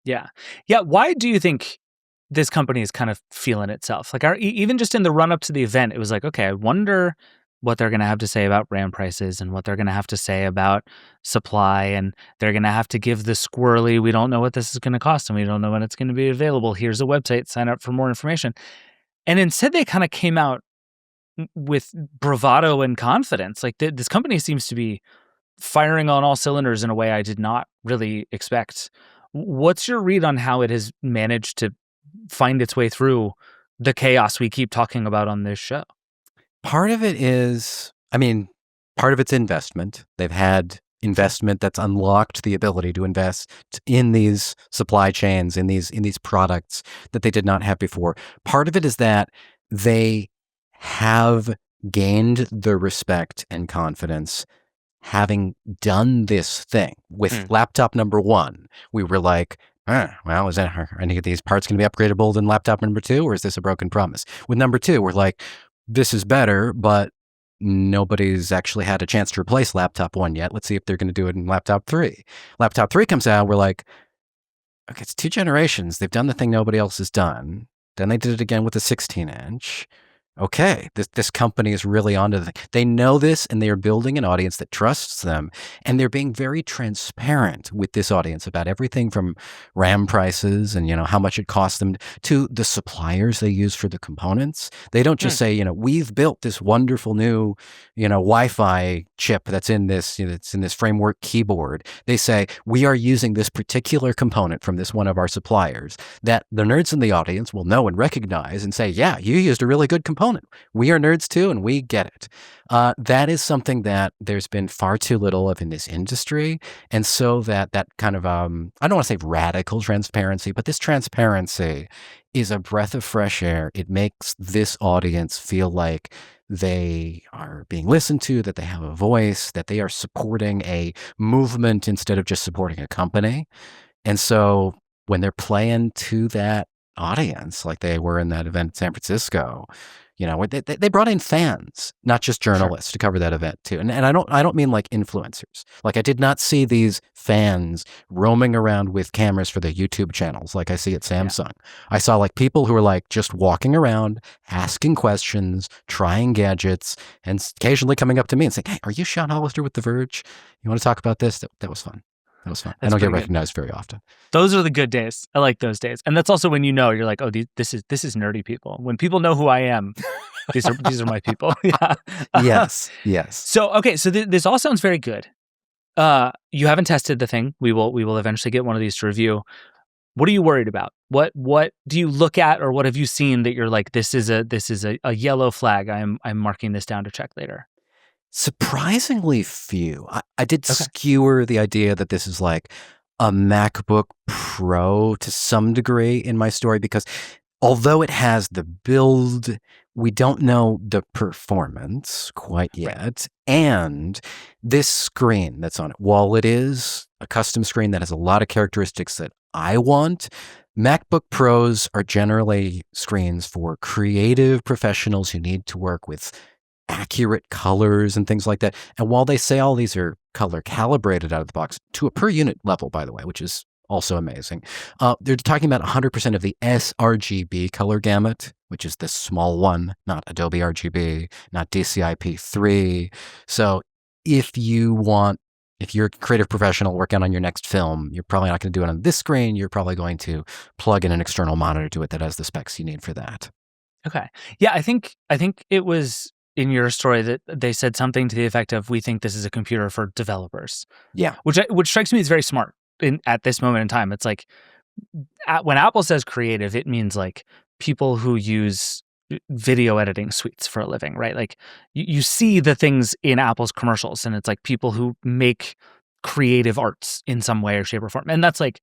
Yeah. Yeah. Why do you think this company is kind of feeling itself? Like even just in the run up to the event, it was like, okay, I wonder what they're going to have to say about RAM prices and what they're going to have to say about supply. And they're going to have to give the squirrely, we don't know what this is going to cost and we don't know when it's going to be available. Here's a website, sign up for more information. And instead they kind of came out with bravado and confidence. Like this company seems to be firing on all cylinders in a way I did not really expect. What's your read on how it has managed to find its way through the chaos we keep talking about on this show? Part of it is, part of it's investment. They've had investment that's unlocked the ability to invest in these supply chains, in these products that they did not have before. Part of it is that they have gained the respect and confidence having done this thing. With laptop number 1, we were like, well, is any of these parts going to be upgradable than laptop number 2, or is this a broken promise? With number 2, we're like, this is better, but nobody's actually had a chance to replace laptop 1 yet. Let's see if they're going to do it in laptop 3. Laptop 3 comes out, we're like, okay, it's 2 generations. They've done the thing nobody else has done. Then they did it again with the 16-inch. okay, this company is really onto the thing. They know this, and they are building an audience that trusts them, and they're being very transparent with this audience about everything from RAM prices and how much it costs them to the suppliers they use for the components. They don't just say, we've built this wonderful new Wi-Fi chip that's in this it's in this framework keyboard. They say we are using this particular component from this one of our suppliers that the nerds in the audience will know and recognize and say, yeah, you used a really good component. We are nerds too, and we get it. That is something that there's been far too little of in this industry. And so that kind of, I don't want to say radical transparency, but this transparency is a breath of fresh air. It makes this audience feel like they are being listened to, that they have a voice, that they are supporting a movement instead of just supporting a company. And so when they're playing to that audience, like they were in that event in San Francisco, they brought in fans, not just journalists, to cover that event too. And I don't mean like influencers. Like I did not see these fans roaming around with cameras for their YouTube channels like I see at Samsung. Yeah. I saw like people who were like just walking around, asking questions, trying gadgets, and occasionally coming up to me and saying, "Hey, are you Sean Hollister with The Verge? You want to talk about this?" That was fun. That was fun. I don't get recognized very often. Those are the good days. I like those days. And that's also when you're like, oh, this is nerdy people. When people know who I am, these are my people. Yeah. Yes. So, okay. So this all sounds very good. You haven't tested the thing. We will eventually get one of these to review. What are you worried about? What do you look at, or what have you seen that you're like, this is a yellow flag. I'm marking this down to check later. Surprisingly few. I did skewer the idea that this is like a MacBook Pro to some degree in my story, because although it has the build, we don't know the performance quite yet. Right. And this screen that's on it, while it is a custom screen that has a lot of characteristics that I want, MacBook Pros are generally screens for creative professionals who need to work with accurate colors and things like that. And while they say all these are color calibrated out of the box to a per unit level, by the way, which is also amazing, they're talking about 100% of the sRGB color gamut, which is the small one, not Adobe RGB, not DCI-P3. So if you're a creative professional working on your next film, you're probably not going to do it on this screen. You're probably going to plug in an external monitor to it that has the specs you need for that. Okay. Yeah, I think it was in your story that they said something to the effect of, we think this is a computer for developers. Yeah. Which strikes me as very smart at this moment in time. It's like, when Apple says creative, it means like people who use video editing suites for a living, right? Like you see the things in Apple's commercials, and it's like people who make creative arts in some way or shape or form. And that's like,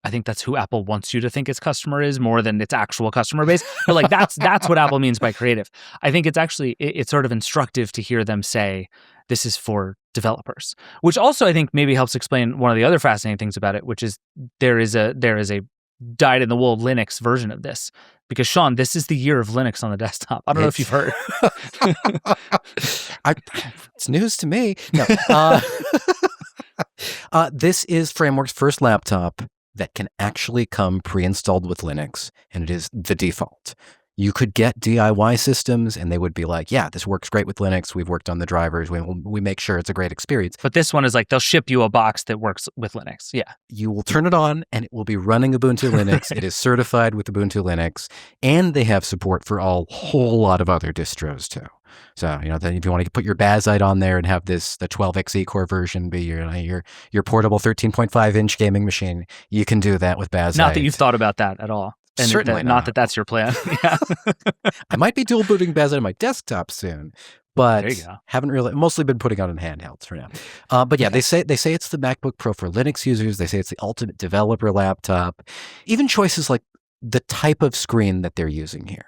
I think that's who Apple wants you to think its customer is, more than its actual customer base. But like that's what Apple means by creative. I think it's actually it's sort of instructive to hear them say this is for developers, which also I think maybe helps explain one of the other fascinating things about it, which is there is a dyed-in-the-wool Linux version of this. Because Sean, this is the year of Linux on the desktop. I don't know if you've heard. It's news to me. No. This is Framework's first laptop that can actually come pre-installed with Linux, and it is the default. You could get DIY systems, and they would be like, yeah, this works great with Linux. We've worked on the drivers. We make sure it's a great experience. But this one is like, they'll ship you a box that works with Linux. Yeah. You will turn it on, and it will be running Ubuntu Linux. It is certified with Ubuntu Linux, and they have support for a whole lot of other distros, too. So, then if you want to put your Bazite on there and have the 12XE core version be your portable 13.5-inch gaming machine, you can do that with Bazite. Not that you've thought about that at all. And certainly not that that's your plan. Yeah. I might be dual booting Bazite on my desktop soon, but haven't really, mostly been putting on handhelds for now. But yeah, they say it's the MacBook Pro for Linux users. They say it's the ultimate developer laptop. Even choices like the type of screen that they're using here.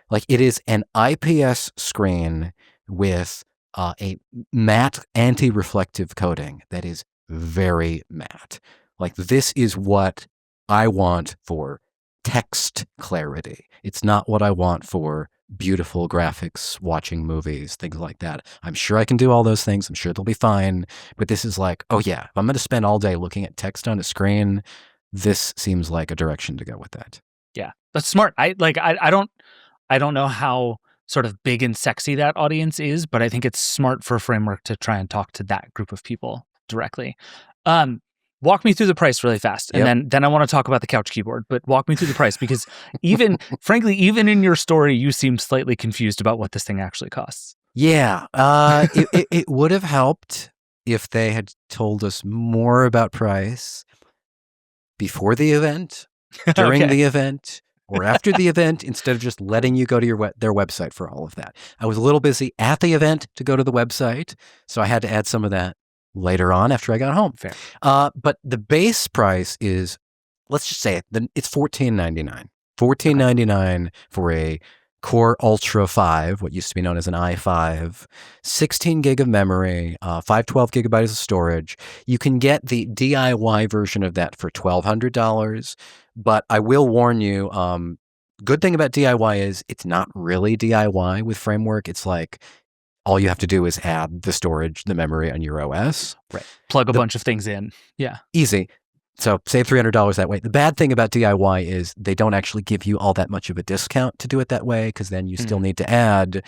Like it is an IPS screen with a matte anti-reflective coating that is very matte. Like this is what I want for text clarity. It's not what I want for beautiful graphics, watching movies, things like that. I'm sure I can do all those things. I'm sure they'll be fine. But this is like, oh yeah, if I'm going to spend all day looking at text on a screen, this seems like a direction to go with that. Yeah, that's smart. I don't know how sort of big and sexy that audience is, but I think it's smart for Framework to try and talk to that group of people directly. Walk me through the price really fast, and then I want to talk about the couch keyboard. But walk me through the price, because frankly, even in your story, you seem slightly confused about what this thing actually costs. Yeah, it would have helped if they had told us more about price before the event, during the event, or after the event, instead of just letting you go to their website for all of that. I was a little busy at the event to go to the website, so I had to add some of that later on after I got home. Fair. But the base price is, let's just say it, it's $14.99. $14.99 for a Core Ultra 5, what used to be known as an i5, 16 gig of memory, 512 gigabytes of storage. You can get the DIY version of that for $1,200. But I will warn you, good thing about DIY is it's not really DIY with Framework. It's like all you have to do is add the storage, the memory on your OS. Right. Plug a bunch of things in. Yeah. Easy. So save $300 that way. The bad thing about DIY is they don't actually give you all that much of a discount to do it that way, because then you still need to add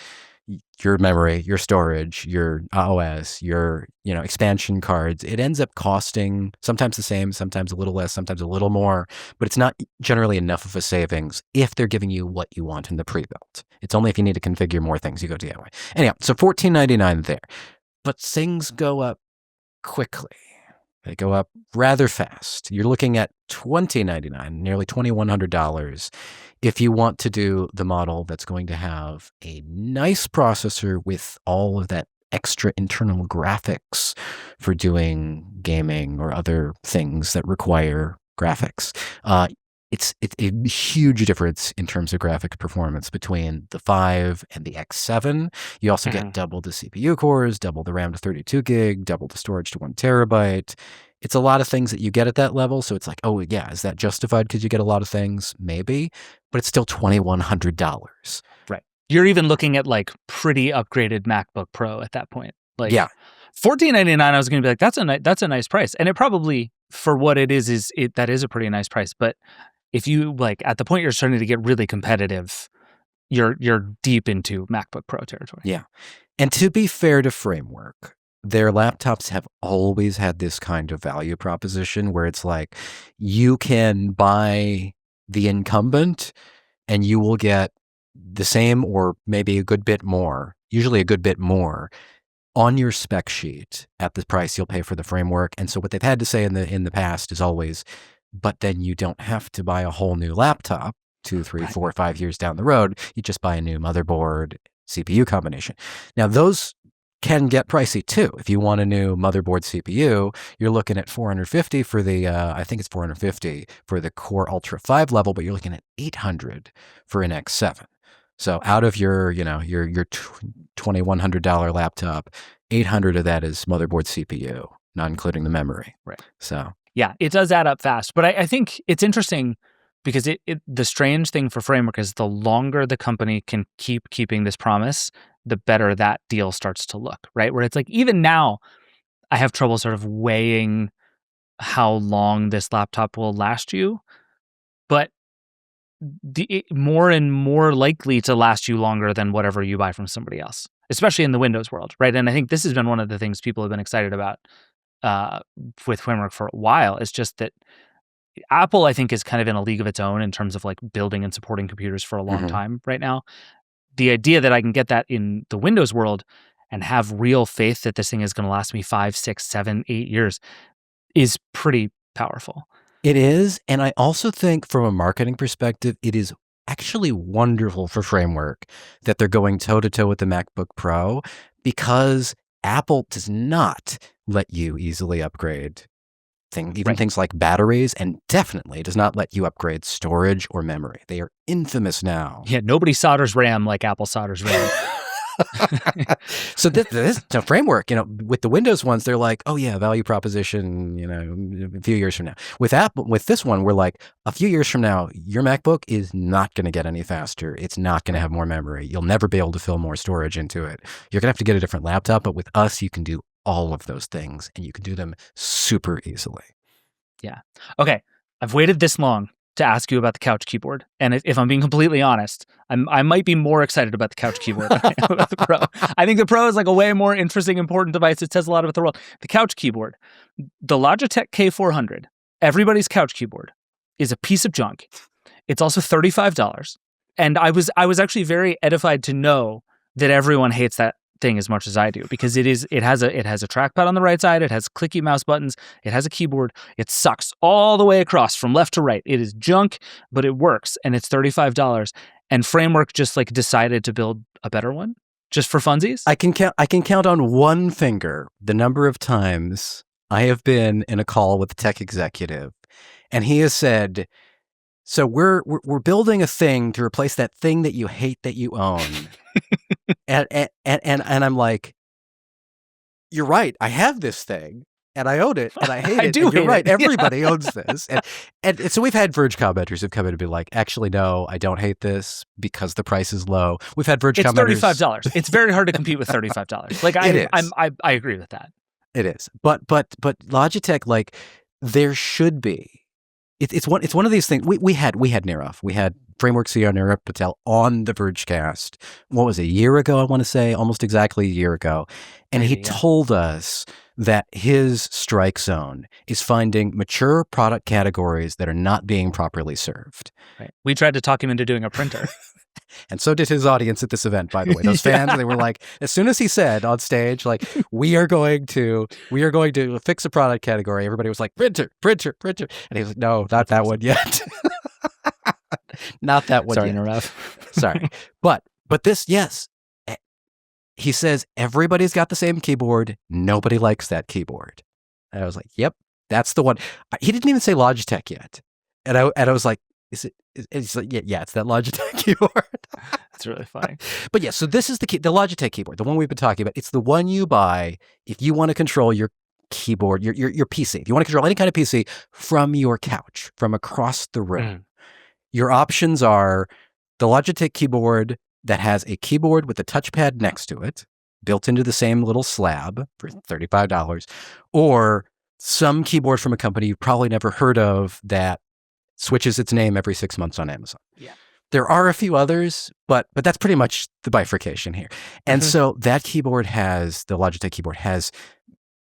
your memory, your storage, your OS, your expansion cards. It ends up costing sometimes the same, sometimes a little less, sometimes a little more, but it's not generally enough of a savings if they're giving you what you want in the pre-built. It's only if you need to configure more things you go DIY. Anyhow, so $14.99 there. But things go up quickly. They go up rather fast. You're looking at $20.99, nearly $2,100, if you want to do the model that's going to have a nice processor with all of that extra internal graphics for doing gaming or other things that require graphics. It's a huge difference in terms of graphic performance between the 5 and the X7. You also get double the CPU cores, double the RAM to 32 gig, double the storage to 1 terabyte. It's a lot of things that you get at that level. So it's like, oh yeah, is that justified because you get a lot of things? Maybe, but it's still $2,100. Right. You're even looking at like pretty upgraded MacBook Pro at that point. Like, yeah. $14.99, I was going to be like, that's a nice price. And it probably, for what it is that is a pretty nice price. But if you like at the point you're starting to get really competitive, you're deep into MacBook Pro territory. Yeah. And to be fair to Framework, their laptops have always had this kind of value proposition where it's like you can buy the incumbent and you will get the same or maybe a good bit more, usually a good bit more, on your spec sheet at the price you'll pay for the Framework. And so what they've had to say in the past is always, but then you don't have to buy a whole new laptop 2, 3, 4, 5 years down the road. You just buy a new motherboard, CPU combination. Now, those can get pricey too. If you want a new motherboard CPU, you're looking at $450 for the, I think it's $450 for the Core Ultra 5 level, but you're looking at $800 for an X7. So out of your $2,100 laptop, $800 of that is motherboard CPU, not including the memory. Right. So yeah, it does add up fast. But I think it's interesting because the strange thing for Framework is the longer the company can keeping this promise, the better that deal starts to look, right? Where it's like, even now, I have trouble sort of weighing how long this laptop will last you, but more and more likely to last you longer than whatever you buy from somebody else, especially in the Windows world, right? And I think this has been one of the things people have been excited about with Framework for a while. It's just that Apple, I think, is kind of in a league of its own in terms of like building and supporting computers for a long time right now. The idea that I can get that in the Windows world and have real faith that this thing is going to last me 5, 6, 7, 8 years is pretty powerful. It is. And I also think from a marketing perspective, it is actually wonderful for Framework that they're going toe-to-toe with the MacBook Pro, because Apple does not let you easily upgrade things like batteries, and definitely does not let you upgrade storage or memory. They are infamous now. Yeah, nobody solders RAM like Apple solders RAM. So this Framework, with the Windows ones, they're like, oh yeah, value proposition, a few years from now. With Apple, with this one, we're like, a few years from now, your MacBook is not going to get any faster. It's not going to have more memory. You'll never be able to fill more storage into it. You're going to have to get a different laptop, but with us, you can do all of those things, and you can do them super easily. Yeah. Okay. I've waited this long to ask you about the couch keyboard. And if I'm being completely honest, I might be more excited about the couch keyboard than I am about the Pro. I think the Pro is like a way more interesting, important device. It says a lot about the world. The couch keyboard, the Logitech K400, everybody's couch keyboard, is a piece of junk. It's also $35. And I was actually very edified to know that everyone hates that thing as much as I do, because it has a trackpad on the right side, it has clicky mouse buttons, it has a keyboard, it sucks all the way across from left to right. It is junk, but it works, and it's $35. And Framework just like decided to build a better one just for funsies. I can count on one finger the number of times I have been in a call with a tech executive, and he has said, "So we're building a thing to replace that thing that you hate that you own." and I'm like, "You're right. I have this thing, and I own it, and I hate it. And you're right. Everybody owns this." And so we've had Verge commenters who've come in and be like, "Actually, no, I don't hate this because the price is low." We've had Verge commenters. It's $35. It's very hard to compete with $35. Like I agree with that. It is, but Logitech, like, there should be. It's one of these things. We had Nirav. We had Framework CEO Nirav Patel on the Vergecast. What was it, a year ago? I want to say almost exactly a year ago, and he told us that his strike zone is finding mature product categories that are not being properly served. Right. We tried to talk him into doing a printer. And so did his audience at this event, by the way. Those fans, they were like, as soon as he said on stage, like, we are going to fix a product category, everybody was like, printer. And he was like, no, not that one yet. Not that one Sorry, yet. Nirav. Sorry. But this, yes. He says, everybody's got the same keyboard. Nobody likes that keyboard. And I was like, yep, that's the one. He didn't even say Logitech yet. And I was like, is it? It's like, yeah, it's that Logitech keyboard. That's really funny. But yeah, so this is the Logitech keyboard, the one we've been talking about. It's the one you buy if you want to control your keyboard, your PC. If you want to control any kind of PC from your couch, from across the room. Your options are the Logitech keyboard that has a keyboard with a touchpad next to it, built into the same little slab for $35, or some keyboard from a company you've probably never heard of that switches its name every 6 months on Amazon. Yeah. There are a few others, but that's pretty much the bifurcation here. And so that keyboard the Logitech keyboard has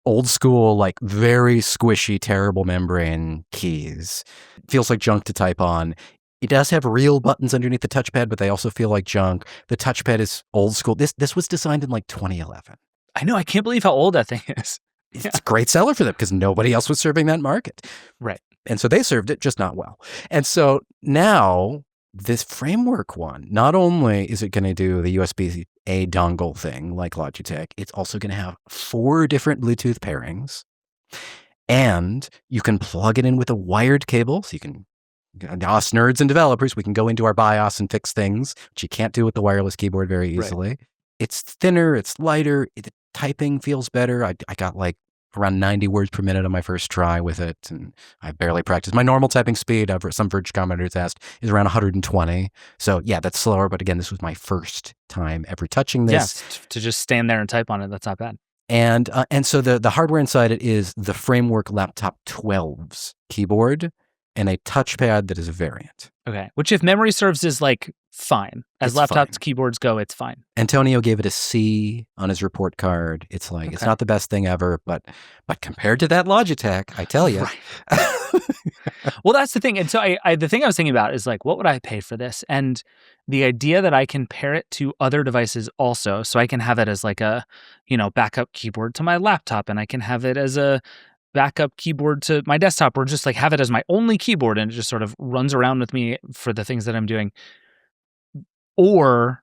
old school, like very squishy, terrible membrane keys. It feels like junk to type on. It does have real buttons underneath the touchpad, but they also feel like junk. The touchpad is old school. This was designed in like 2011. I know. I can't believe how old that thing is. It's a great seller for them because nobody else was serving that market. Right. And so they served it, just not well. And so now this Framework one, not only is it going to do the USB-A dongle thing like Logitech, it's also going to have 4 different Bluetooth pairings. And you can plug it in with a wired cable. So you can, us nerds and developers, we can go into our BIOS and fix things, which you can't do with the wireless keyboard very easily. Right. It's thinner, it's lighter, the typing feels better. I got like around 90 words per minute on my first try with it, and I barely practiced. My normal typing speed, some Verge commenters asked, is around 120. So yeah, that's slower, but again, this was my first time ever touching this. Yes, to just stand there and type on it, that's not bad. And so the hardware inside it is the Framework Laptop 12's keyboard and a touchpad that is a variant. Okay, which if memory serves is like fine. As It's laptops, fine. Keyboards go, it's fine. Antonio gave it a C on his report card. It's like, It's not the best thing ever, but compared to that Logitech, I tell you. Right. Well, that's the thing. And so the thing I was thinking about is like, what would I pay for this? And the idea that I can pair it to other devices also, so I can have it as like a, backup keyboard to my laptop, and I can have it as a backup keyboard to my desktop, or just like have it as my only keyboard and it just sort of runs around with me for the things that I'm doing. Or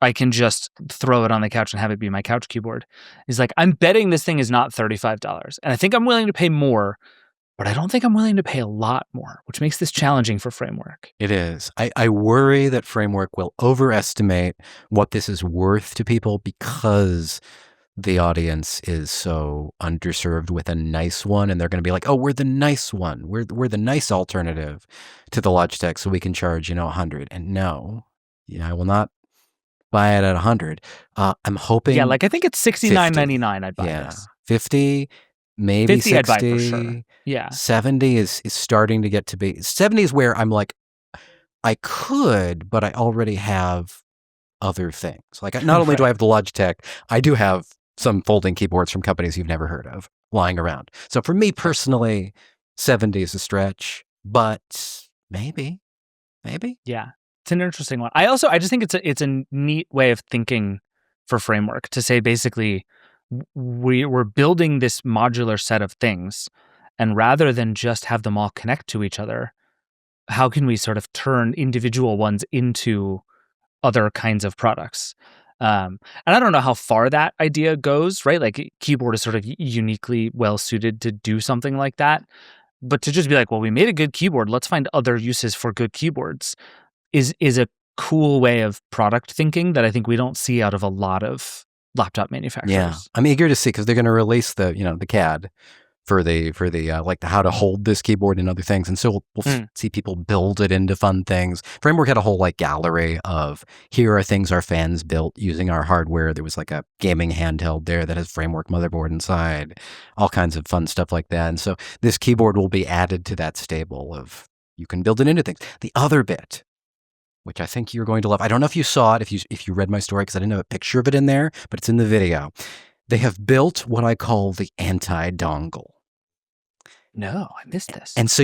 I can just throw it on the couch and have it be my couch keyboard. It's like, I'm betting this thing is not $35. And I think I'm willing to pay more, but I don't think I'm willing to pay a lot more, which makes this challenging for Framework. It is. I worry that Framework will overestimate what this is worth to people because the audience is so underserved with a nice one, and they're going to be like, oh, we're the nice one. We're the nice alternative to the Logitech, so we can charge, $100. And no, I will not buy it at $100. I'm hoping. Yeah, like I think it's $69.99. I'd buy this. 50. maybe 50 I'd buy for 60. sure. Yeah. 70 is starting to get to be 70 is where I'm like, I could, but I already have other things. Like, not only do I have the Logitech, I do have some folding keyboards from companies you've never heard of lying around. So for me personally, 70 is a stretch, but maybe. Yeah. It's an interesting one. I just think it's a neat way of thinking for Framework to say basically we're building this modular set of things, and rather than just have them all connect to each other, how can we sort of turn individual ones into other kinds of products? And I don't know how far that idea goes, right? Like keyboard is sort of uniquely well suited to do something like that. But to just be like, well, we made a good keyboard, let's find other uses for good keyboards is a cool way of product thinking that I think we don't see out of a lot of laptop manufacturers. Yeah, I'm eager to see because they're going to release the CAD for the like the how to hold this keyboard and other things, and so we'll see people build it into fun things. Framework had a whole like gallery of here are things our fans built using our hardware. There was like a gaming handheld there that has Framework motherboard inside, all kinds of fun stuff like that. And so this keyboard will be added to that stable of you can build it into things. The other bit, which I think you're going to love, I don't know if you saw it, if you read my story, because I didn't have a picture of it in there, but it's in the video. They have built what I call the anti-dongle. No, I missed this. And so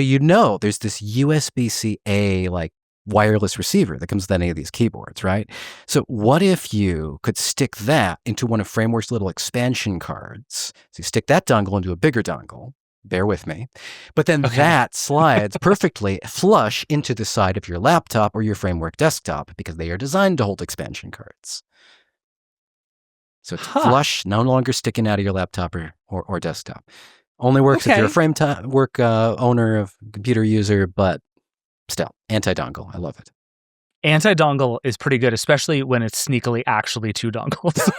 there's this USB-C-A like wireless receiver that comes with any of these keyboards, right? So what if you could stick that into one of Framework's little expansion cards? So you stick that dongle into a bigger dongle. Bear with me. But then that slides perfectly flush into the side of your laptop or your Framework desktop because they are designed to hold expansion cards. So it's flush, no longer sticking out of your laptop or desktop. Only works if you're a Framework owner of computer user, but still, anti-dongle. I love it. Anti-dongle is pretty good, especially when it's sneakily actually two dongles.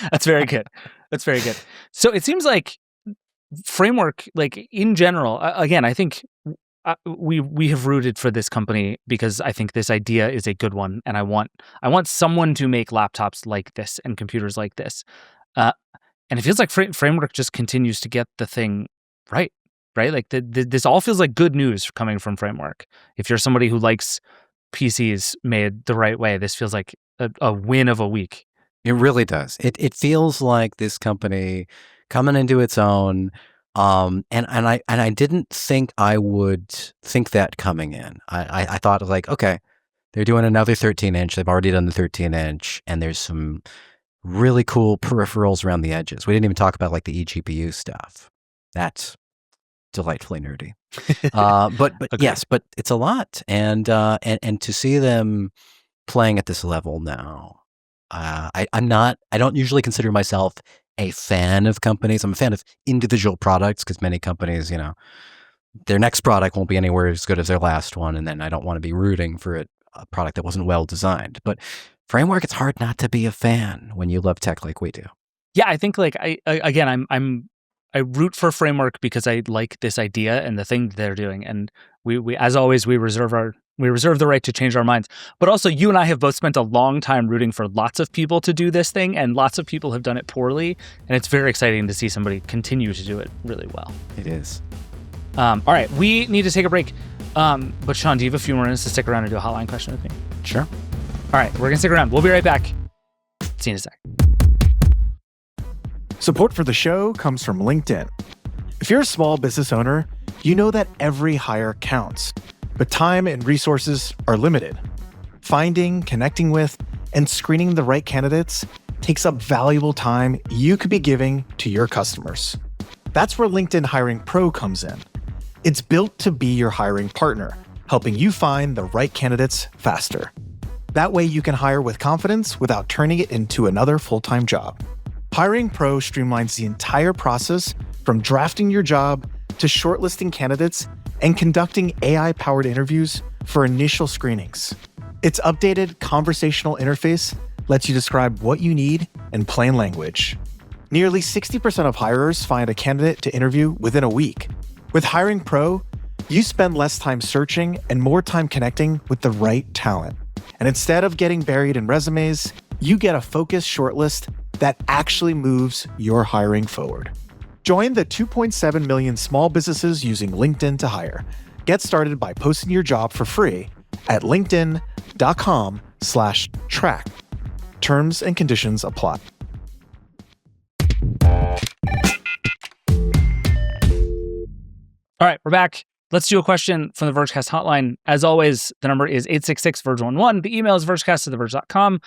That's very good. So it seems like Framework, like in general, again, I think we have rooted for this company because I think this idea is a good one, and I want someone to make laptops like this and computers like this. And it feels like Framework just continues to get the thing right? Like this all feels like good news coming from Framework. If you're somebody who likes PCs made the right way, this feels like a win of a week. It really does. It feels like this company coming into its own. And I didn't think I would think that coming in. I thought like, okay, they're doing another 13-inch. They've already done the 13-inch, and there's some really cool peripherals around the edges. We didn't even talk about like the eGPU stuff. That's delightfully nerdy. But Okay. yes, but it's a lot, and to see them playing at this level now, I don't usually consider myself a fan of companies. I'm a fan of individual products because many companies, their next product won't be anywhere as good as their last one, and then I don't want to be rooting for a product that wasn't well designed. But Framework, it's hard not to be a fan when you love tech like we do. Yeah, I think like I root for Framework because I like this idea and the thing they're doing, and we as always we reserve the right to change our minds. But also, you and I have both spent a long time rooting for lots of people to do this thing, and lots of people have done it poorly, and it's very exciting to see somebody continue to do it really well. It is. All right, we need to take a break. But Sean, do you have a few more minutes to stick around and do a hotline question with me? Sure. All right, we're going to stick around. We'll be right back. See you in a sec. Support for the show comes from LinkedIn. If you're a small business owner, you know that every hire counts, but time and resources are limited. Finding, connecting with, and screening the right candidates takes up valuable time you could be giving to your customers. That's where LinkedIn Hiring Pro comes in. It's built to be your hiring partner, helping you find the right candidates faster. That way you can hire with confidence without turning it into another full-time job. Hiring Pro streamlines the entire process from drafting your job to shortlisting candidates and conducting AI-powered interviews for initial screenings. Its updated conversational interface lets you describe what you need in plain language. Nearly 60% of hirers find a candidate to interview within a week. With Hiring Pro, you spend less time searching and more time connecting with the right talent. And instead of getting buried in resumes, you get a focused shortlist that actually moves your hiring forward. Join the 2.7 million small businesses using LinkedIn to hire. Get started by posting your job for free at linkedin.com/track. Terms and conditions apply. All right, we're back. Let's do a question from the Vergecast hotline. As always, the number is 866-VERGE11. The email is vergecast@theverge.com.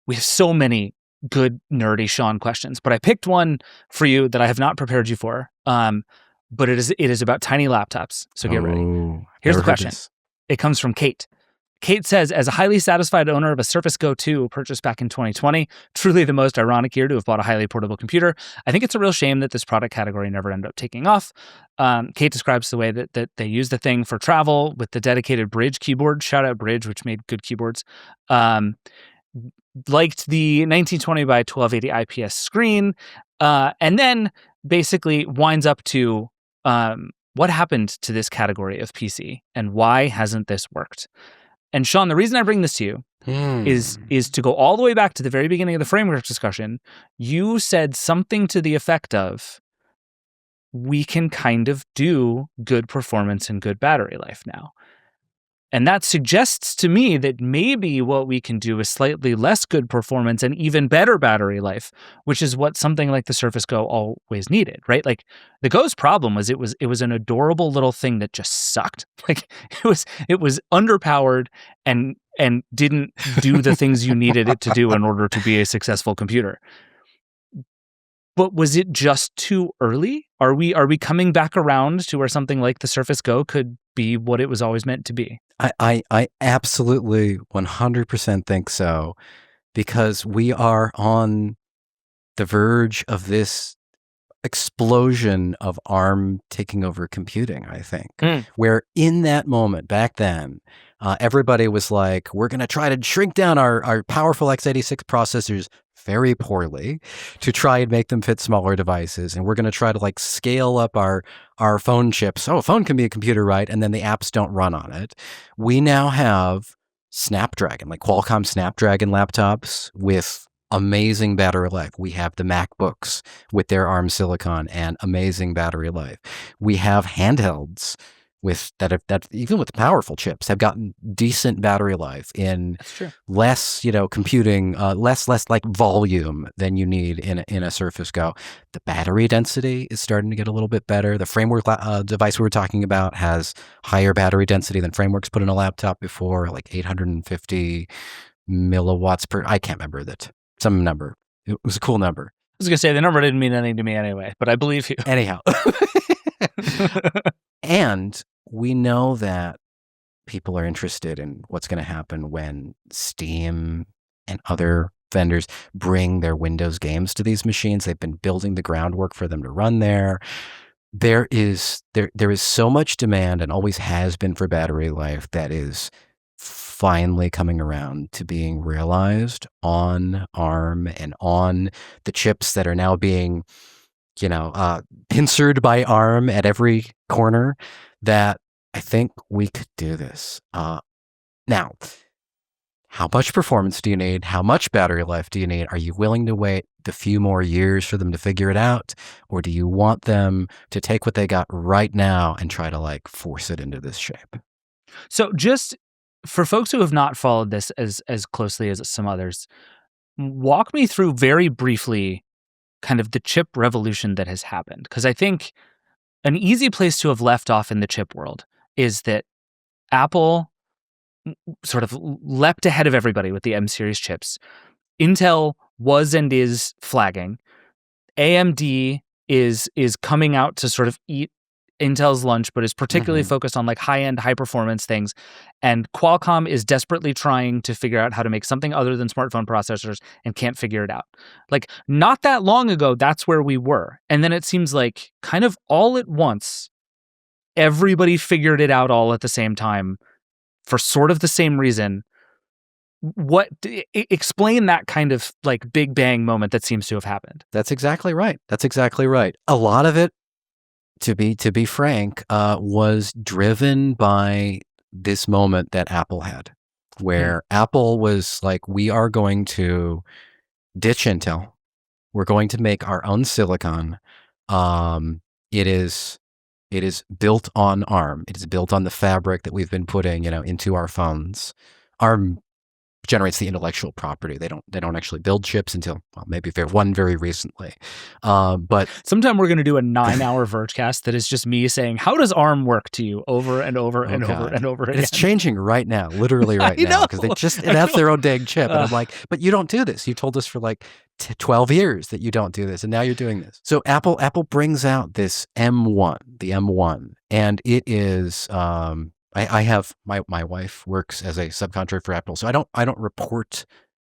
We have so many good, nerdy Sean questions, but I picked one for you that I have not prepared you for. But it is about tiny laptops, so get ready. Here's the question. It comes from Kate. Kate says, as a highly satisfied owner of a Surface Go 2 purchased back in 2020, truly the most ironic year to have bought a highly portable computer, I think it's a real shame that this product category never ended up taking off. Kate describes the way that they use the thing for travel with the dedicated Bridge keyboard. Shout out Bridge, which made good keyboards. Liked the 1920 by 1280 IPS screen, and then basically winds up to what happened to this category of PC and why hasn't this worked? And Sean, the reason I bring this to you is to go all the way back to the very beginning of the framework discussion. You said something to the effect of, we can kind of do good performance and good battery life now. And that suggests to me that maybe what we can do is slightly less good performance and even better battery life, which is what something like the Surface Go always needed, right? Like the Go's problem was it was an adorable little thing that just sucked. Like it was underpowered and didn't do the things you needed it to do in order to be a successful computer. But was it just too early? Are we coming back around to where something like the Surface Go could be what it was always meant to be? I absolutely 100% think so, because we are on the verge of this explosion of ARM taking over computing, I think, where in that moment back then, everybody was like, we're going to try to shrink down our powerful x86 processors very poorly to try and make them fit smaller devices. And we're going to try to like scale up our phone chips. Oh, a phone can be a computer, right? And then the apps don't run on it. We now have Snapdragon, like Qualcomm Snapdragon laptops with amazing battery life. We have the MacBooks with their ARM silicon and amazing battery life. We have handhelds with that even with powerful chips have gotten decent battery life in less, computing, less like volume than you need in a Surface Go. The battery density is starting to get a little bit better. The Framework device we were talking about has higher battery density than Framework's put in a laptop before, like 850 milliwatts per. I can't remember some number. It was a cool number. I was gonna say the number didn't mean anything to me anyway, but I believe you. Anyhow. And we know that people are interested in what's going to happen when Steam and other vendors bring their Windows games to these machines. They've been building the groundwork for them to run there. There is so much demand and always has been for battery life that is finally coming around to being realized on ARM and on the chips that are now being pincered by ARM at every corner, that I think we could do this. Now, how much performance do you need? How much battery life do you need? Are you willing to wait the few more years for them to figure it out? Or do you want them to take what they got right now and try to like force it into this shape? So just for folks who have not followed this as closely as some others, walk me through very briefly kind of the chip revolution that has happened. Because I think an easy place to have left off in the chip world is that Apple sort of leapt ahead of everybody with the M series chips. Intel was and is flagging. AMD is coming out to sort of eat Intel's lunch, but is particularly focused on like high-end, high-performance things. And Qualcomm is desperately trying to figure out how to make something other than smartphone processors and can't figure it out. Like, not that long ago, that's where we were. And then it seems like kind of all at once, everybody figured it out all at the same time for sort of the same reason. Explain that kind of like big bang moment that seems to have happened. That's exactly right. A lot of it, to be frank, was driven by this moment that Apple had, where Apple was like, we are going to ditch Intel. We're going to make our own silicon. It is built on ARM. It is built on the fabric that we've been putting, into our phones. ARM generates the intellectual property. They don't actually build chips until maybe one very recently. But sometime we're going to do a 9-hour Vergecast that is just me saying, "How does ARM work to you?" over and over and over and over again. It's changing right now, literally right now, because they just announced their own dang chip, and I'm like, "But you don't do this. You told us for like 12 years that you don't do this, and now you're doing this." So Apple brings out this M1, the M1, and it is. I have my wife works as a subcontractor for Apple, so I don't report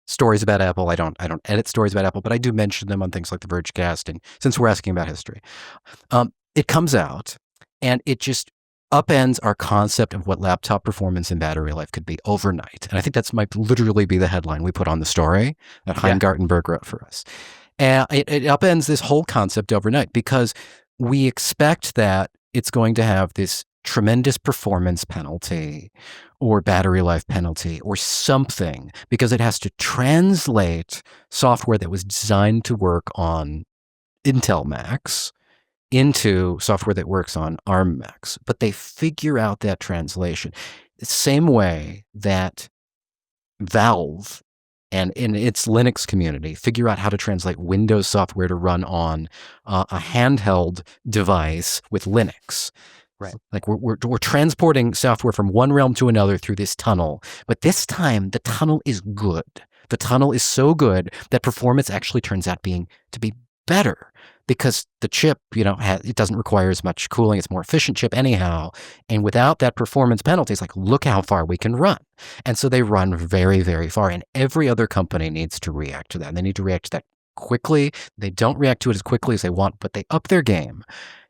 stories about Apple. I don't edit stories about Apple, but I do mention them on things like the Vergecast. And since we're asking about history, it comes out and it just upends our concept of what laptop performance and battery life could be overnight. And I think that's might literally be the headline we put on the story that Hein Gartenberg wrote for us. And it upends this whole concept overnight because we expect that it's going to have this tremendous performance penalty or battery life penalty or something because it has to translate software that was designed to work on Intel Macs into software that works on ARM Macs. But they figure out that translation the same way that Valve and in its Linux community figure out how to translate Windows software to run on a handheld device with Linux. Right. Like we're transporting software from one realm to another through this tunnel. But this time, the tunnel is good. The tunnel is so good that performance actually turns out to be better because the chip, it doesn't require as much cooling. It's a more efficient chip anyhow. And without that performance penalty, it's like, look how far we can run. And so they run very, very far. And every other company needs to react to that. And they need to react to that quickly. They don't react to it as quickly as they want, but they up their game.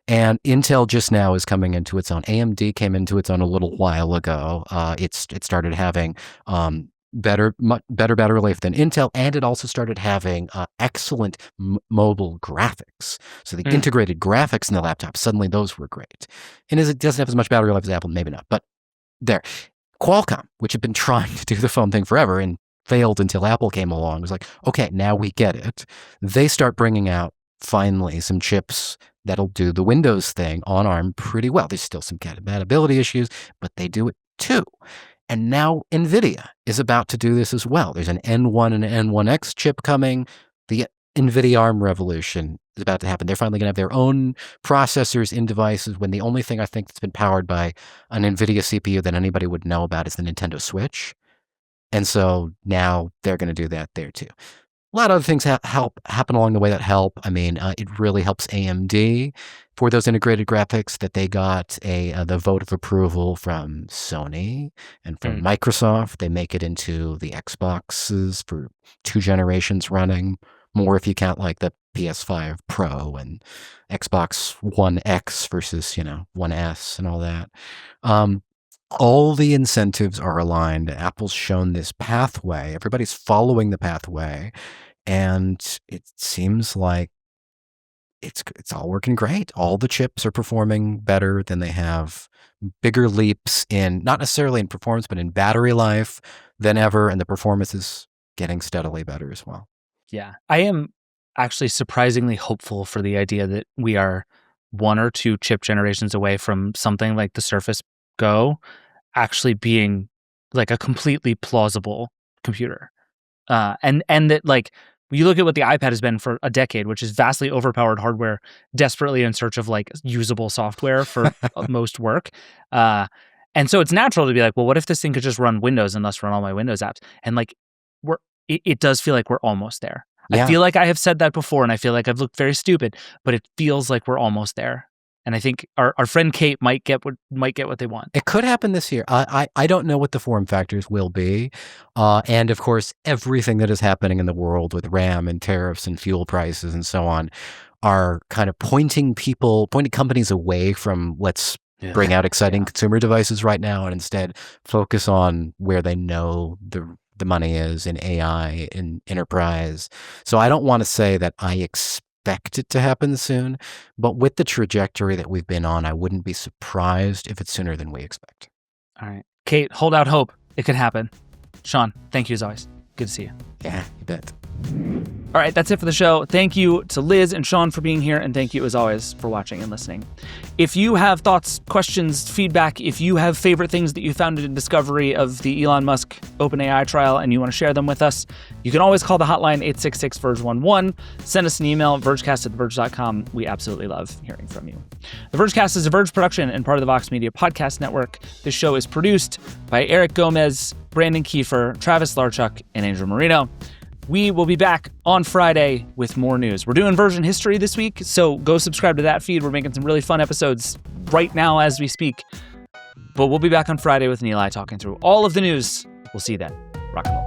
And Intel just now is coming into its own. AMD came into its own a little while ago. It started having better battery life than Intel, and it also started having excellent mobile graphics. So the integrated graphics in the laptop, suddenly those were great. And as it doesn't have as much battery life as Apple, maybe not. But there. Qualcomm, which had been trying to do the phone thing forever and failed until Apple came along, was like, okay, now we get it. They start bringing out finally some chips that'll do the Windows thing on ARM pretty well. There's still some compatibility issues, but they do it too. And now NVIDIA is about to do this as well. There's an N1 and an N1X chip coming. The NVIDIA ARM revolution is about to happen. They're finally going to have their own processors in devices when the only thing I think that's been powered by an NVIDIA CPU that anybody would know about is the Nintendo Switch. And so now they're going to do that there too. A lot of other things happen along the way that help. I mean, it really helps AMD for those integrated graphics that they got the vote of approval from Sony and from Microsoft. They make it into the Xboxes for 2 generations running, more if you count like the PS5 Pro and Xbox One X versus, One S and all that. All the incentives are aligned. Apple's shown this pathway. Everybody's following the pathway. And it seems like it's all working great. All the chips are performing better than they have. Bigger leaps in, not necessarily in performance, but in battery life than ever. And the performance is getting steadily better as well. Yeah. I am actually surprisingly hopeful for the idea that we are 1 or 2 chip generations away from something like the Surface Go actually being like a completely plausible computer. And that like, you look at what the iPad has been for a decade, which is vastly overpowered hardware, desperately in search of like usable software for most work. And so it's natural to be like, well, what if this thing could just run Windows and thus run all my Windows apps? And like, it does feel like we're almost there. Yeah. I feel like I have said that before, and I feel like I've looked very stupid, but it feels like we're almost there. And I think our friend Kate might get what they want. It could happen this year. I don't know what the form factors will be. And of course, everything that is happening in the world with RAM and tariffs and fuel prices and so on are kind of pointing companies away from let's bring out exciting consumer devices right now and instead focus on where they know the money is in AI, in enterprise. So I don't want to say that I expect it to happen soon, but with the trajectory that we've been on, I wouldn't be surprised if it's sooner than we expect. All right. Kate, hold out hope. It could happen. Sean, thank you as always. Good to see you. Yeah, you bet. All right, that's it for the show. Thank you to Liz and Sean for being here, and thank you, as always, for watching and listening. If you have thoughts, questions, feedback, if you have favorite things that you found in discovery of the Elon Musk OpenAI trial and you want to share them with us, you can always call the hotline 866-VERGE-11. Send us an email, vergecast@theverge.com. We absolutely love hearing from you. The Vergecast is a Verge production and part of the Vox Media Podcast Network. This show is produced by Eric Gomez, Brandon Kiefer, Travis Larchuk, and Angel Marino. We will be back on Friday with more news. We're doing version history this week, so go subscribe to that feed. We're making some really fun episodes right now as we speak. But we'll be back on Friday with Nilay talking through all of the news. We'll see you then. Rock and roll.